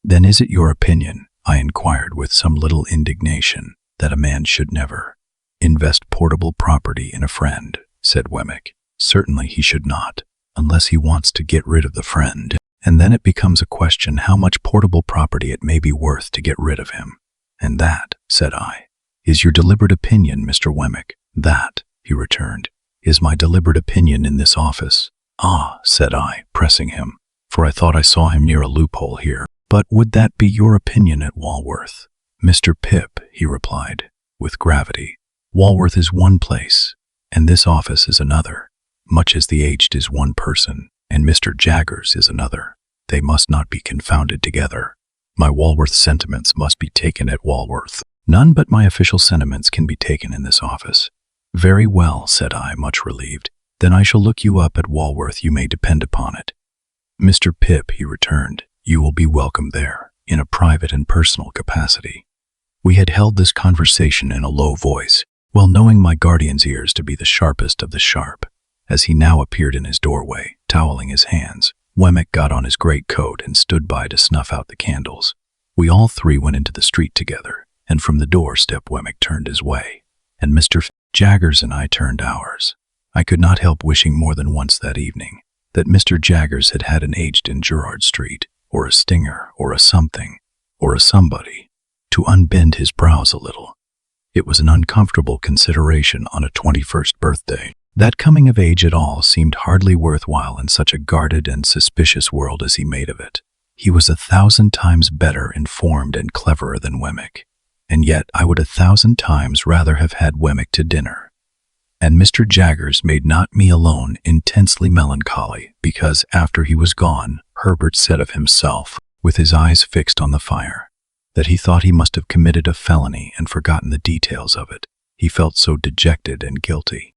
Then is it your opinion, I inquired with some little indignation, that a man should never invest portable property in a friend, said Wemmick. Certainly he should not, unless he wants to get rid of the friend, and then it becomes a question how much portable property it may be worth to get rid of him. And that, said I, is your deliberate opinion, Mr. Wemmick. That, he returned, is my deliberate opinion in this office. Ah, said I, pressing him, for I thought I saw him near a loophole here. But would that be your opinion at Walworth? Mr. Pip, he replied, with gravity, Walworth is one place, and this office is another, much as the aged is one person, and Mr. Jaggers is another. They must not be confounded together. My Walworth sentiments must be taken at Walworth. None but my official sentiments can be taken in this office. Very well, said I, much relieved. Then I shall look you up at Walworth, you may depend upon it. Mr. Pip, he returned, you will be welcome there, in a private and personal capacity. We had held this conversation in a low voice, well knowing my guardian's ears to be the sharpest of the sharp. As he now appeared in his doorway, toweling his hands, Wemmick got on his great coat and stood by to snuff out the candles. We all three went into the street together, and from the doorstep Wemmick turned his way, and Mr. Jaggers and I turned ours. I could not help wishing more than once that evening that Mr. Jaggers had had an aged in Gerrard Street, or a stinger, or a something, or a somebody, to unbend his brows a little. It was an uncomfortable consideration on a 21st birthday. That coming of age at all seemed hardly worthwhile in such a guarded and suspicious world as he made of it. He was 1,000 times better informed and cleverer than Wemmick, and yet I would 1,000 times rather have had Wemmick to dinner. And Mr. Jaggers made not me alone intensely melancholy, because after he was gone, Herbert said of himself, with his eyes fixed on the fire, that he thought he must have committed a felony and forgotten the details of it. He felt so dejected and guilty.